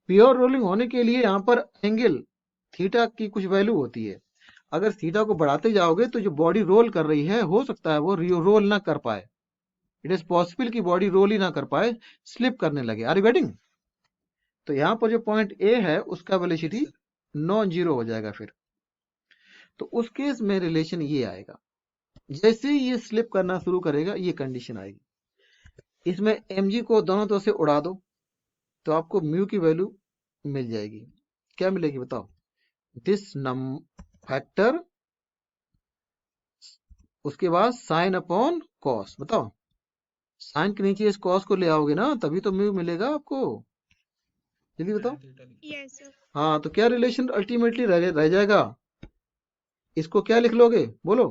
प्योर रोलिंग होने के लिए यहाँ पर एंगल थीटा की कुछ वैल्यू होती है, अगर थीटा को बढ़ाते जाओगे तो जो बॉडी रोल कर रही है हो सकता है वो रोल ना कर पाए, इट इज पॉसिबल कि बॉडी रोल ही ना कर पाए, स्लिप करने लगे। Are you getting? तो यहाँ पर जो पॉइंट ए है उसका velocity Yes, sir. Non zero हो जाएगा फिर, तो उस केस में रिलेशन ये आएगा, जैसे ही ये स्लिप करना शुरू करेगा ये कंडीशन आएगी, इसमें mg को दोनों तरफ से उड़ा दो तो आपको म्यू की वैल्यू मिल जाएगी, क्या मिलेगी बताओ, दिस नम फैक्टर, उसके बाद साइन अपॉन कॉस, बताओ साइन के नीचे इस कॉस को ले आओगे ना तभी तो म्यू मिलेगा आपको, जल्दी बताओ। Tan theta लिखो। Yes sir. हाँ तो क्या रिलेशन अल्टीमेटली रह जाएगा, इसको क्या लिख लोगे बोलो?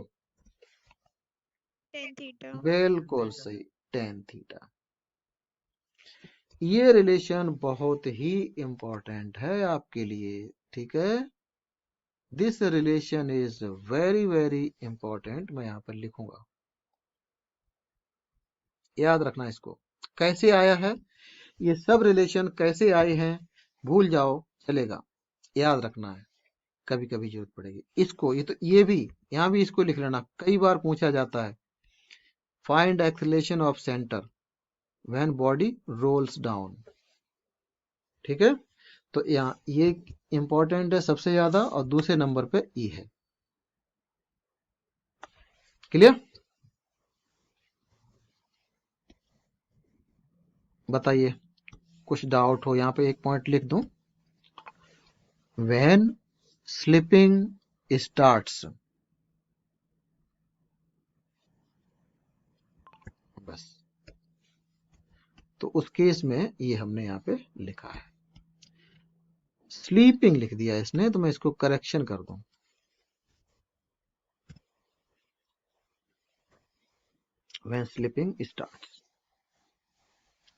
Tan theta. बिल्कुल theta. सही, टेन थीटा। ये रिलेशन बहुत ही इंपॉर्टेंट है आपके लिए, ठीक है, this relation is very very important, मैं यहां पर लिखूंगा, याद रखना इसको। कैसे आया है ये सब रिलेशन, कैसे आए हैं भूल जाओ चलेगा, याद रखना है, कभी कभी जरूरत पड़ेगी इसको, ये तो ये भी यहां भी इसको लिख लेना, कई बार पूछा जाता है, find acceleration of centre when body rolls down, ठीक है, तो यहाँ ये इंपॉर्टेंट है सबसे ज्यादा, और दूसरे नंबर पे ई है, क्लियर? बताइए कुछ डाउट हो, यहाँ पे एक पॉइंट लिख दूं, व्हेन स्लिपिंग स्टार्ट्स, बस, तो उस केस में ये हमने यहाँ पे लिखा है, स्लीपिंग लिख दिया इसने, तो मैं इसको करेक्शन कर दूं, व्हेन स्लीपिंग स्टार्ट्स,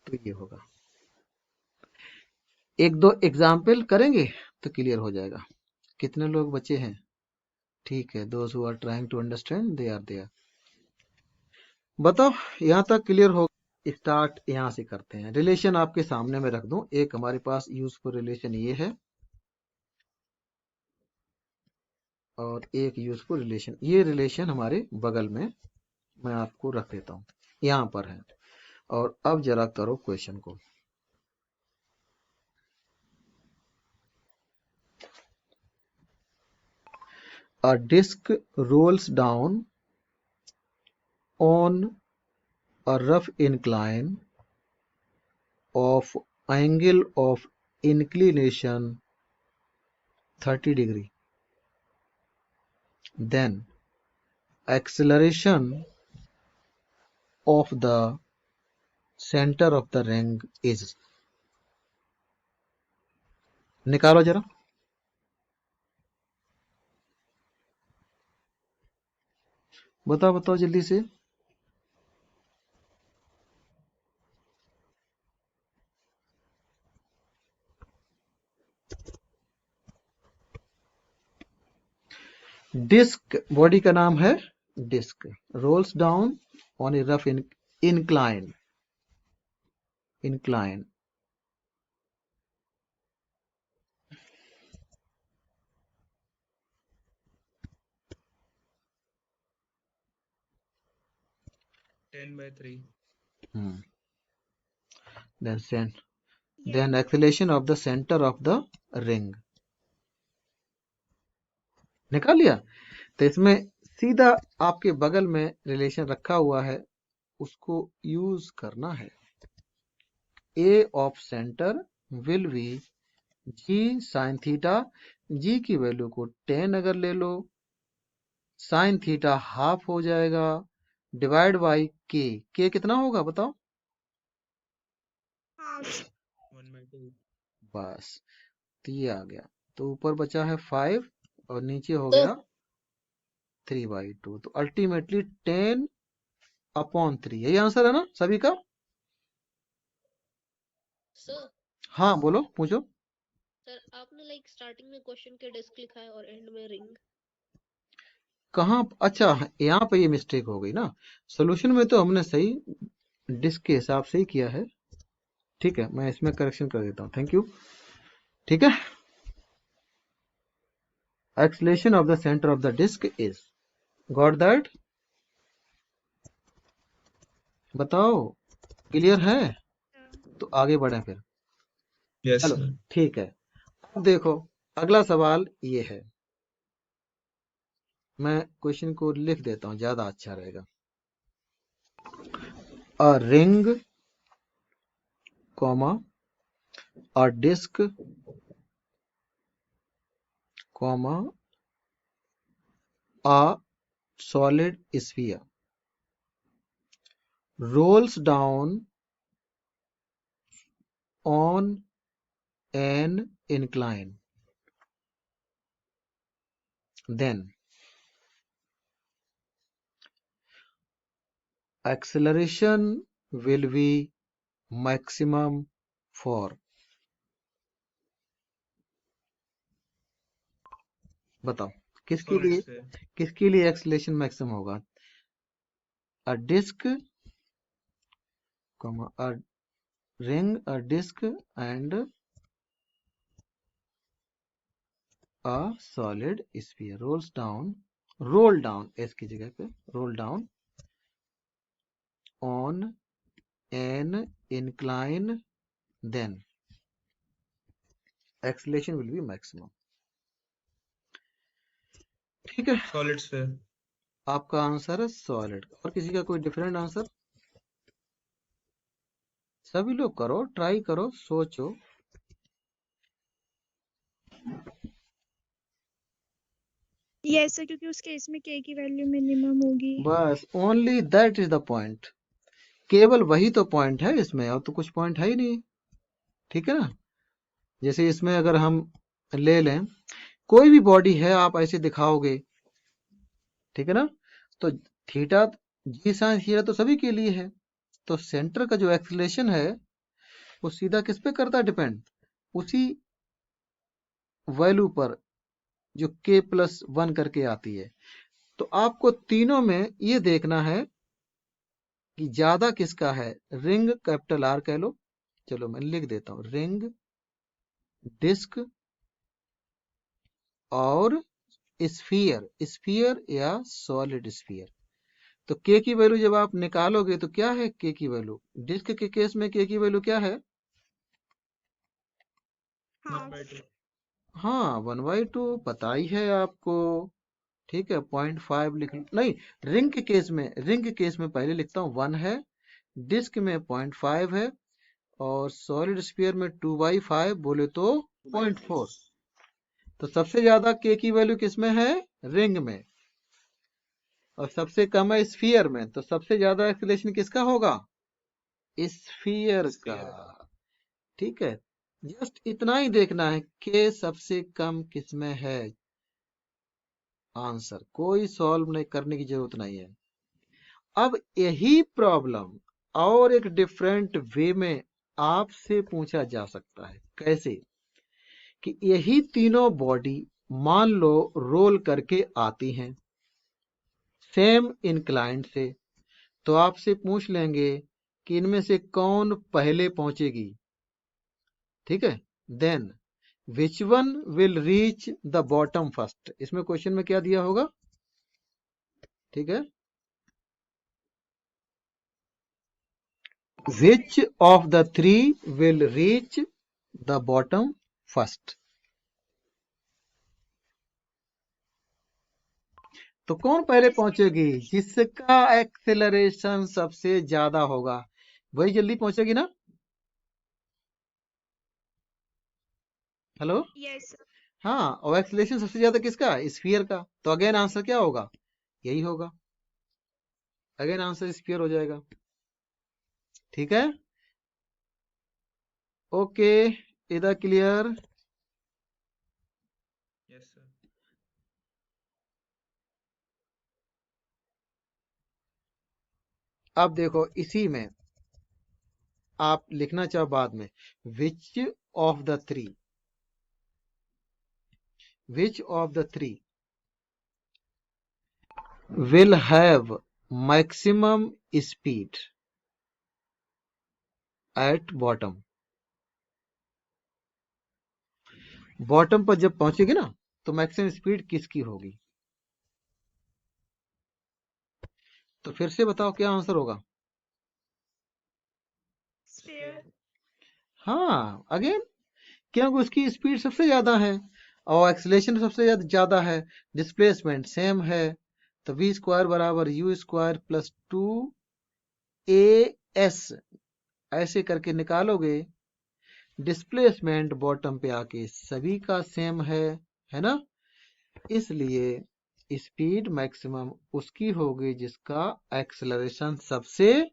तो ये होगा, एक दो एग्जाम्पल करेंगे तो क्लियर हो जाएगा। कितने लोग बचे हैं? ठीक है, those who are trying to understand they are there. बताओ यहाँ तक क्लियर हो? स्टार्ट यहाँ से करते हैं, रिलेशन आपके सामने में रख दूं, एक हमारे पास यूजफुल रिलेशन ये है और एक यूजफुल रिलेशन, ये रिलेशन हमारे बगल में मैं आपको रख देता हूं, यहाँ पर है, और अब जरा करो क्वेश्चन को, a disc rolls down on a rough incline of angle of inclination 30 degree, then acceleration of the center of the ring is, निकालो जरा, बताओ बताओ जल्दी से, डिस्क बॉडी का नाम है disc, rolls down on a rough incline, incline, Ten by 3. then acceleration of the center of the ring, निकाल लिया? तो इसमें सीधा आपके बगल में रिलेशन रखा हुआ है, उसको यूज करना है, A of centre will be G sine theta, G की वैल्यू को 10 अगर ले लो, साइन थीटा हाफ हो जाएगा, डिवाइड बाई के कितना होगा बताओ? हाफ। 1/2। बस, तो ये आ गया। तो ऊपर बचा है 5 और नीचे हो गया 3/2। तो अल्टीमेटली 10/3 यही आंसर है ना सभी का? सर हाँ बोलो, पूछो। सर आपने लाइक स्टार्टिंग में क्वेश्चन के डिस्क लिखा है और एंड में रिंग। कहाँ? अच्छा, यहाँ पे ये मिस्टेक हो गई ना। सोल्यूशन में तो हमने सही डिस्क के हिसाब से ही किया है। ठीक है, मैं इसमें करेक्शन कर देता हूँ। Thank you. ठीक है, acceleration of the centre of the disc is, got that? बताओ, क्लियर है? तो आगे बढ़े फिर। यस चलो सर। ठीक है, अब देखो अगला सवाल ये है। मैं क्वेश्चन को लिख देता हूँ, ज्यादा अच्छा रहेगा। A ring comma a disc comma a solid sphere rolls down on an incline, then acceleration will be maximum for, बताओ किसके सॉलिड लिए, स्फीयर। किसके लिए एक्सेलरेशन मैक्सिमम होगा? A disc comma a ring a disc and a solid sphere rolls down, roll down s की जगह पे roll down on an incline, then acceleration will be maximum। ठीक है, सॉलिड स्फीयर। आपका आंसर है सॉलिड। और किसी का कोई डिफरेंट आंसर? सभी लोग करो, ट्राई करो, सोचो। यस सर, क्योंकि उस केस में के की वैल्यू मिनिमम होगी। बस only that is the point, केवल वही तो पॉइंट है इसमें, और तो कुछ पॉइंट है ही नहीं। ठीक है ना, जैसे इसमें अगर हम ले लें, कोई भी बॉडी है आप ऐसे दिखाओगे, ठीक है ना, तो थीटा जी साइन थीटा तो सभी के लिए है। तो सेंटर का जो एक्सीलरेशन है वो सीधा किस पे करता है डिपेंड? उसी वैल्यू पर जो k+1 करके आती है। तो आपको तीनों में ये देखना है कि ज्यादा किसका है। रिंग कैपिटल आर कह लो, चलो मैं लिख देता हूं, रिंग, डिस्क और स्फीयर, स्फीयर या सॉलिड स्फीयर। तो के की वैल्यू जब आप निकालोगे तो क्या है के की वैल्यू? डिस्क के केस में के की वैल्यू क्या है? हाफ। 1/2। हाँ 1/2 पता ही है आपको। ठीक है, 0.5 लिख नहीं, रिंग के केस में, रिंग के केस में पहले लिखता हूँ 1 है, डिस्क में 0.5 है, और सॉलिड स्फीयर में 2/5 बोले तो 0.4। तो सबसे ज्यादा के की वैल्यू किसमें है? रिंग में। और सबसे कम है स्फीयर में। तो सबसे ज्यादा एक्सीलरेशन किसका होगा? स्फीयर का। ठीक है, जस्ट इतना ही देखना है के सबसे कम किसमें है। आंसर कोई सॉल्व नहीं करने की जरूरत नहीं है। अब यही प्रॉब्लम और एक डिफरेंट वे में आपसे पूछा जा सकता है। कैसे? कि यही तीनों बॉडी मान लो रोल करके आती हैं सेम इंक्लाइन से, तो आपसे पूछ लेंगे कि इनमें से कौन पहले पहुंचेगी। ठीक है, then which one will reach the bottom first. इसमें क्वेश्चन में क्या दिया होगा? ठीक है, which of the three will reach the bottom first। तो कौन पहले पहुंचेगी? जिसका एक्सेलरेशन सबसे ज्यादा होगा वही जल्दी पहुंचेगी ना। Hello, yes sir. हाँ, और एक्सेलरेशन सबसे ज्यादा किसका? स्फीयर का। तो अगेन आंसर क्या होगा? यही होगा, अगेन आंसर स्फीयर हो जाएगा। ठीक है, ओके, इधर क्लियर? Yes, sir. अब देखो इसी में आप लिखना चाहो बाद में, which of the three, which of the three will have maximum speed at bottom? Bottom पर जब पहुंचेगी ना तो मैक्सिमम स्पीड किसकी होगी? तो फिर से बताओ क्या आंसर होगा? Sphere. हाँ, अगेन, क्योंकि उसकी स्पीड सबसे ज्यादा है और एक्सीलरेशन सबसे ज्यादा है, डिस्प्लेसमेंट सेम है, तो v स्क्वायर बराबर u स्क्वायर प्लस 2as ऐसे करके निकालोगे, डिस्प्लेसमेंट बॉटम पे आके सभी का सेम है ना? इसलिए स्पीड मैक्सिमम उसकी होगी जिसका एक्सेलरेशन सबसे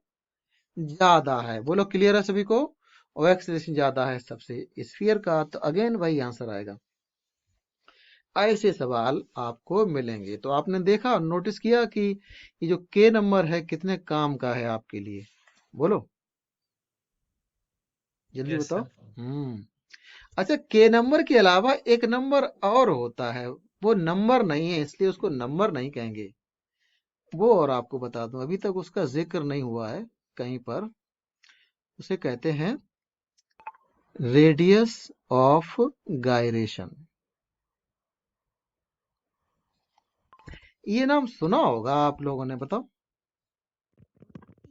ज्यादा है। बोलो क्लियर है सभी को? और एक्सेलरेशन ज्यादा है सबसे स्फीयर का, तो अगेन वही आंसर आएगा। ऐसे सवाल आपको मिलेंगे। तो आपने देखा, नोटिस किया कि ये जो के नंबर है कितने काम का है आपके लिए? बोलो जल्दी Yes, बताओ। sir. अच्छा, के नंबर के अलावा एक नंबर और होता है, वो नंबर नहीं है इसलिए उसको नंबर नहीं कहेंगे। वो और आपको बता दूं, अभी तक उसका जिक्र नहीं हुआ है कहीं पर। उसे कहते हैं रेडियस ऑफ गायरेशन। ये नाम सुना होगा आप लोगों ने, बताओ।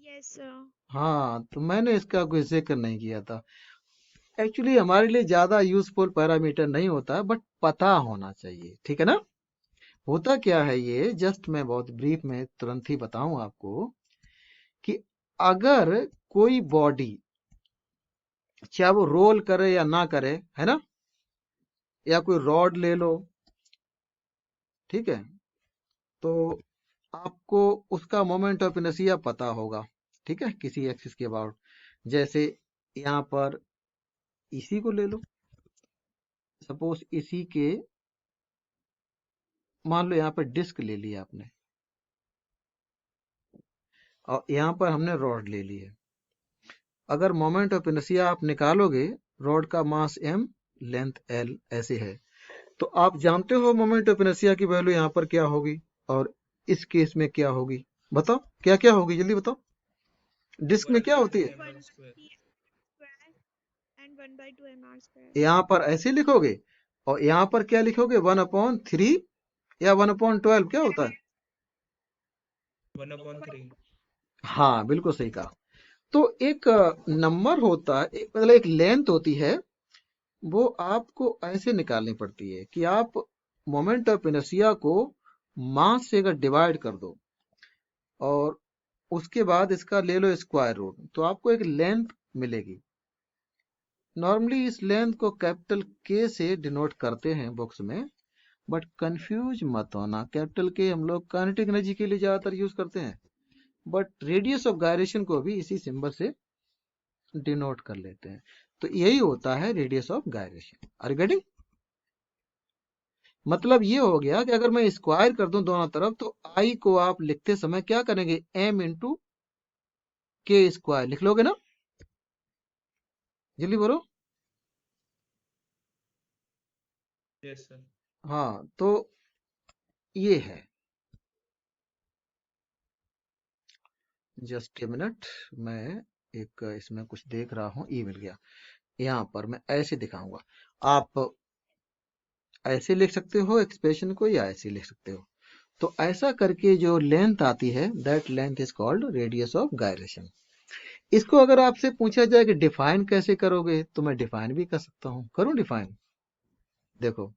Yes sir. हाँ, तो मैंने इसका कोई जिक्र नहीं किया था। एक्चुअली हमारे लिए ज्यादा यूजफुल पैरामीटर नहीं होता है, बट पता होना चाहिए, ठीक है ना? होता क्या है, ये जस्ट मैं बहुत ब्रीफ में तुरंत ही बताऊं आपको कि अगर कोई बॉडी चाहे वो रोल करे या ना करे, है ना, या कोई रॉड ले लो, ठीक है, तो आपको उसका मोमेंट ऑफ इनर्शिया पता होगा, ठीक है, किसी एक्सिस के अबाउट। जैसे यहाँ पर इसी को ले लो, सपोज इसी के, मान लो यहाँ पर डिस्क ले लिया आपने और यहाँ पर हमने रॉड ले ली है। अगर मोमेंट ऑफ इनर्शिया आप निकालोगे, रॉड का मास m, लेंथ l ऐसे है, तो आप जानते हो मोमेंट ऑफ इनर्शिया की वैल्यू यहाँ पर क्या होगी और इस केस में क्या होगी? बताओ क्या क्या होगी, जल्दी बताओ। डिस्क में क्या होती है? 1 by p square and 1 by 2 mr square. यहाँ पर ऐसे लिखोगे और यहाँ पर क्या लिखोगे? 1/3 या 1/12, क्या होता है? 1/3. हाँ, बिल्कुल सही कहा। तो एक नंबर होता है, मतलब एक लेंथ होती है, वो आपको ऐसे निकालनी पड़ती है कि आप मोमेंट ऑफ इनर्शिया को मास से अगर डिवाइड कर दो और उसके बाद इसका ले लो स्क्वायर रूट, तो आपको एक लेंथ मिलेगी। नॉर्मली इस लेंथ को कैपिटल के से डिनोट करते हैं बुक्स में, बट कंफ्यूज मत होना, कैपिटल के हम लोग काइनेटिक एनर्जी के लिए ज्यादातर यूज करते हैं, बट रेडियस ऑफ गायरेशन को भी इसी सिंबल से डिनोट कर लेते हैं। तो यही होता है radius of gyration. Are you getting? मतलब ये हो गया कि अगर मैं स्क्वायर कर दूं दोनों तरफ, तो आई को आप लिखते समय क्या करेंगे? m इंटू के स्क्वायर लिख लोगे ना? जल्दी बोलो। Yes, sir. हाँ, तो ये है, जस्ट ए मिनट, मैं एक इसमें कुछ देख रहा हूँ, ई मिल गया। यहाँ पर मैं ऐसे दिखाऊंगा, आप ऐसे लिख सकते हो एक्सप्रेशन को या ऐसे लिख सकते हो। तो ऐसा करके जो लेंथ आती है, that length is called radius of gyration. इसको अगर आपसे पूछा जाए कि डिफाइन कैसे करोगे, तो मैं डिफाइन भी कर सकता हूं। करूं डिफाइन? देखो,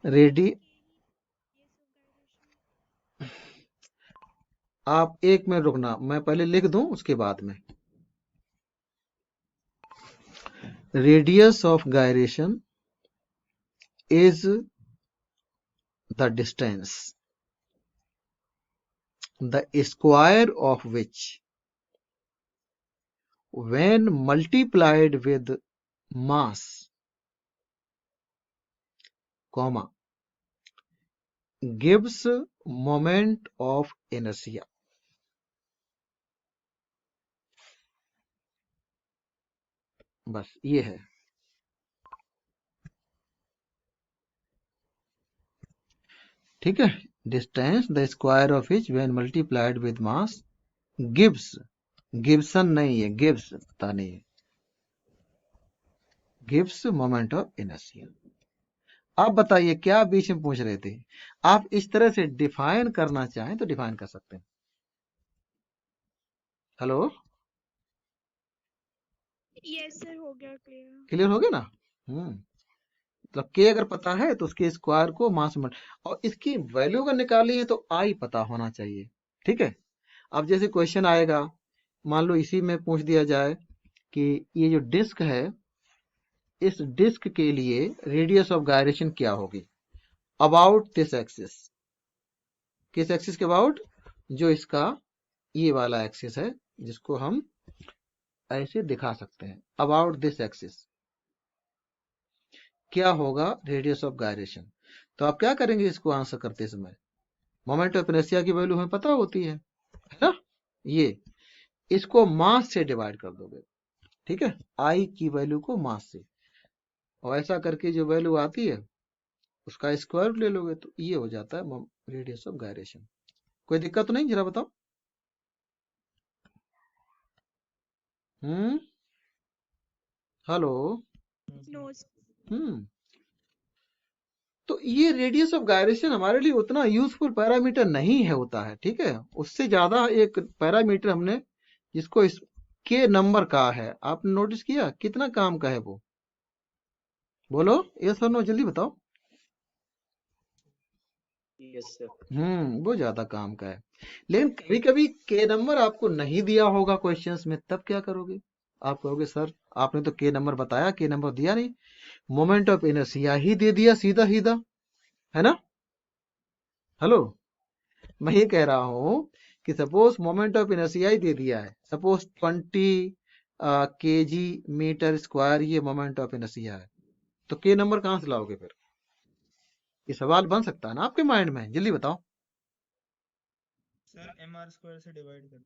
रेडी, आप एक मिनट रुकना, मैं पहले लिख दूं उसके बाद में। radius of gyration is the distance, the square of which, when multiplied with mass, comma, gives moment of inertia. बस ये है. ठीक है. Distance the square of which when multiplied with mass gives, Gibson नहीं है, गिव्स पता नहीं है, गिव्स मोमेंट ऑफ इनर्शिया. आप बताइए क्या बीच में पूछ रहे थे? आप इस तरह से डिफाइन करना चाहें तो डिफाइन कर सकते हैं. हेलो, यस सर, हो गया क्लियर। क्लियर हो गया ना? मतलब के अगर पता है तो उसके स्क्वायर को मास में, और इसकी वैल्यू अगर निकाली है तो आई पता होना चाहिए. ठीक है. अब जैसे क्वेश्चन आएगा, मान लो इसी में पूछ दिया जाए कि ये जो डिस्क है, इस डिस्क के लिए रेडियस ऑफ गायरेशन क्या होगी अबाउट दिस एक्सिस. किस एक्सिस के अबाउट? जो इसका ये वाला एक्सिस है, जिसको हम ऐसे दिखा सकते हैं, अबाउट दिस एक्सिस क्या होगा रेडियस ऑफ गायरेशन. तो आप क्या करेंगे इसको आंसर करते समय? मोमेंट ऑफ इनर्शिया की वैल्यू हमें पता होती है ना? ये इसको मास से डिवाइड कर दोगे. ठीक है, आई की वैल्यू को मास से, और ऐसा करके जो वैल्यू आती है उसका स्क्वायर ले लोगे तो ये हो जाता है रेडियस ऑफ गायरेशन. कोई दिक्कत तो नहीं? जरा बताओ. हेलो. नो। तो ये रेडियस ऑफ गायरेशन हमारे लिए उतना यूजफुल पैरामीटर नहीं है होता है. ठीक है, उससे ज्यादा एक पैरामीटर हमने जिसको इस के नंबर का है, आपने नोटिस किया कितना काम का है वो? बोलो यस और नो, जल्दी बताओ. Yes sir. वो ज्यादा काम का है. लेकिन कभी कभी के नंबर आपको नहीं दिया होगा क्वेश्चंस में, तब क्या करोगे? आप कहोगे सर आपने तो के नंबर बताया, के नंबर दिया नहीं, मोमेंट ऑफ इनर्शिया ही दे दिया सीधा सीधा, है ना? हेलो, मैं ये कह रहा हूं कि सपोज मोमेंट ऑफ इनर्शिया ही दे दिया है, सपोज 20 kg मीटर स्क्वायर ये मोमेंट ऑफ इनर्शिया है, तो के नंबर कहां से लाओगे फिर? ये सवाल बन सकता है ना आपके माइंड में, जल्दी बताओ. सर mr स्क्वायर से डिवाइड कर.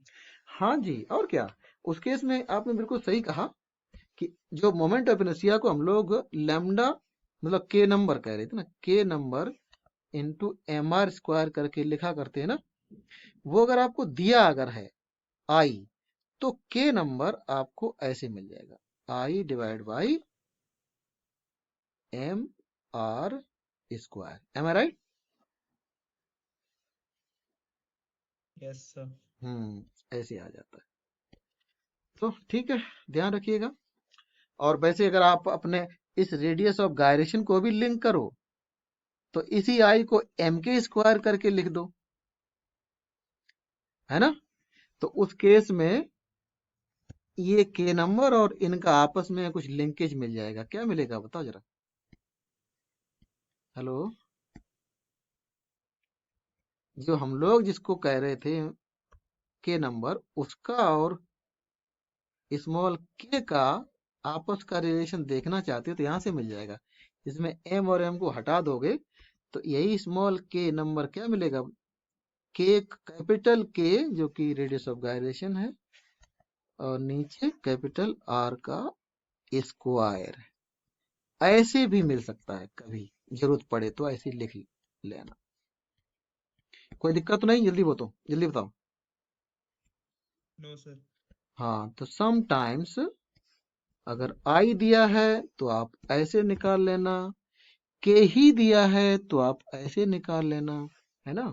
हाँ जी, और क्या. उस केस में आपने बिल्कुल सही कहा कि जो मोमेंट ऑफ इनर्शिया को हम लोग लैम्डा मतलब के नंबर कह रहे थे ना, के number into M are square करके लिखा करते हैं ना, वो अगर आपको दिया अगर है आई, तो के नंबर आपको ऐसे मिल जाएगा, I divide by M are square. Am I right? Yes sir. ऐसे आ जाता है. तो ठीक है, ध्यान रखिएगा. और वैसे अगर आप अपने इस रेडियस ऑफ गायरेशन को भी लिंक करो तो इसी आई को एम के स्क्वायर करके लिख दो, है ना? तो उस केस में ये के नंबर और इनका आपस में कुछ लिंकेज मिल जाएगा. क्या मिलेगा बताओ जरा. हेलो, जो हम लोग जिसको कह रहे थे के नंबर, उसका और स्मॉल के का आपस का रिलेशन देखना चाहते हो तो यहां से मिल जाएगा. इसमें एम और एम को हटा दोगे तो यही स्मॉल के नंबर क्या मिलेगा? के कैपिटल के जो कि रेडियस ऑफ गायरेशन है, और नीचे कैपिटल आर का स्क्वायर. ऐसे भी मिल सकता है, कभी जरूरत पड़े तो ऐसे लिख लेना. कोई दिक्कत तो नहीं? जल्दी बताओ, जल्दी बताओ. No sir. हाँ, तो समटाइम्स अगर आई दिया है तो आप ऐसे निकाल लेना, के ही दिया है तो आप ऐसे निकाल लेना, है ना?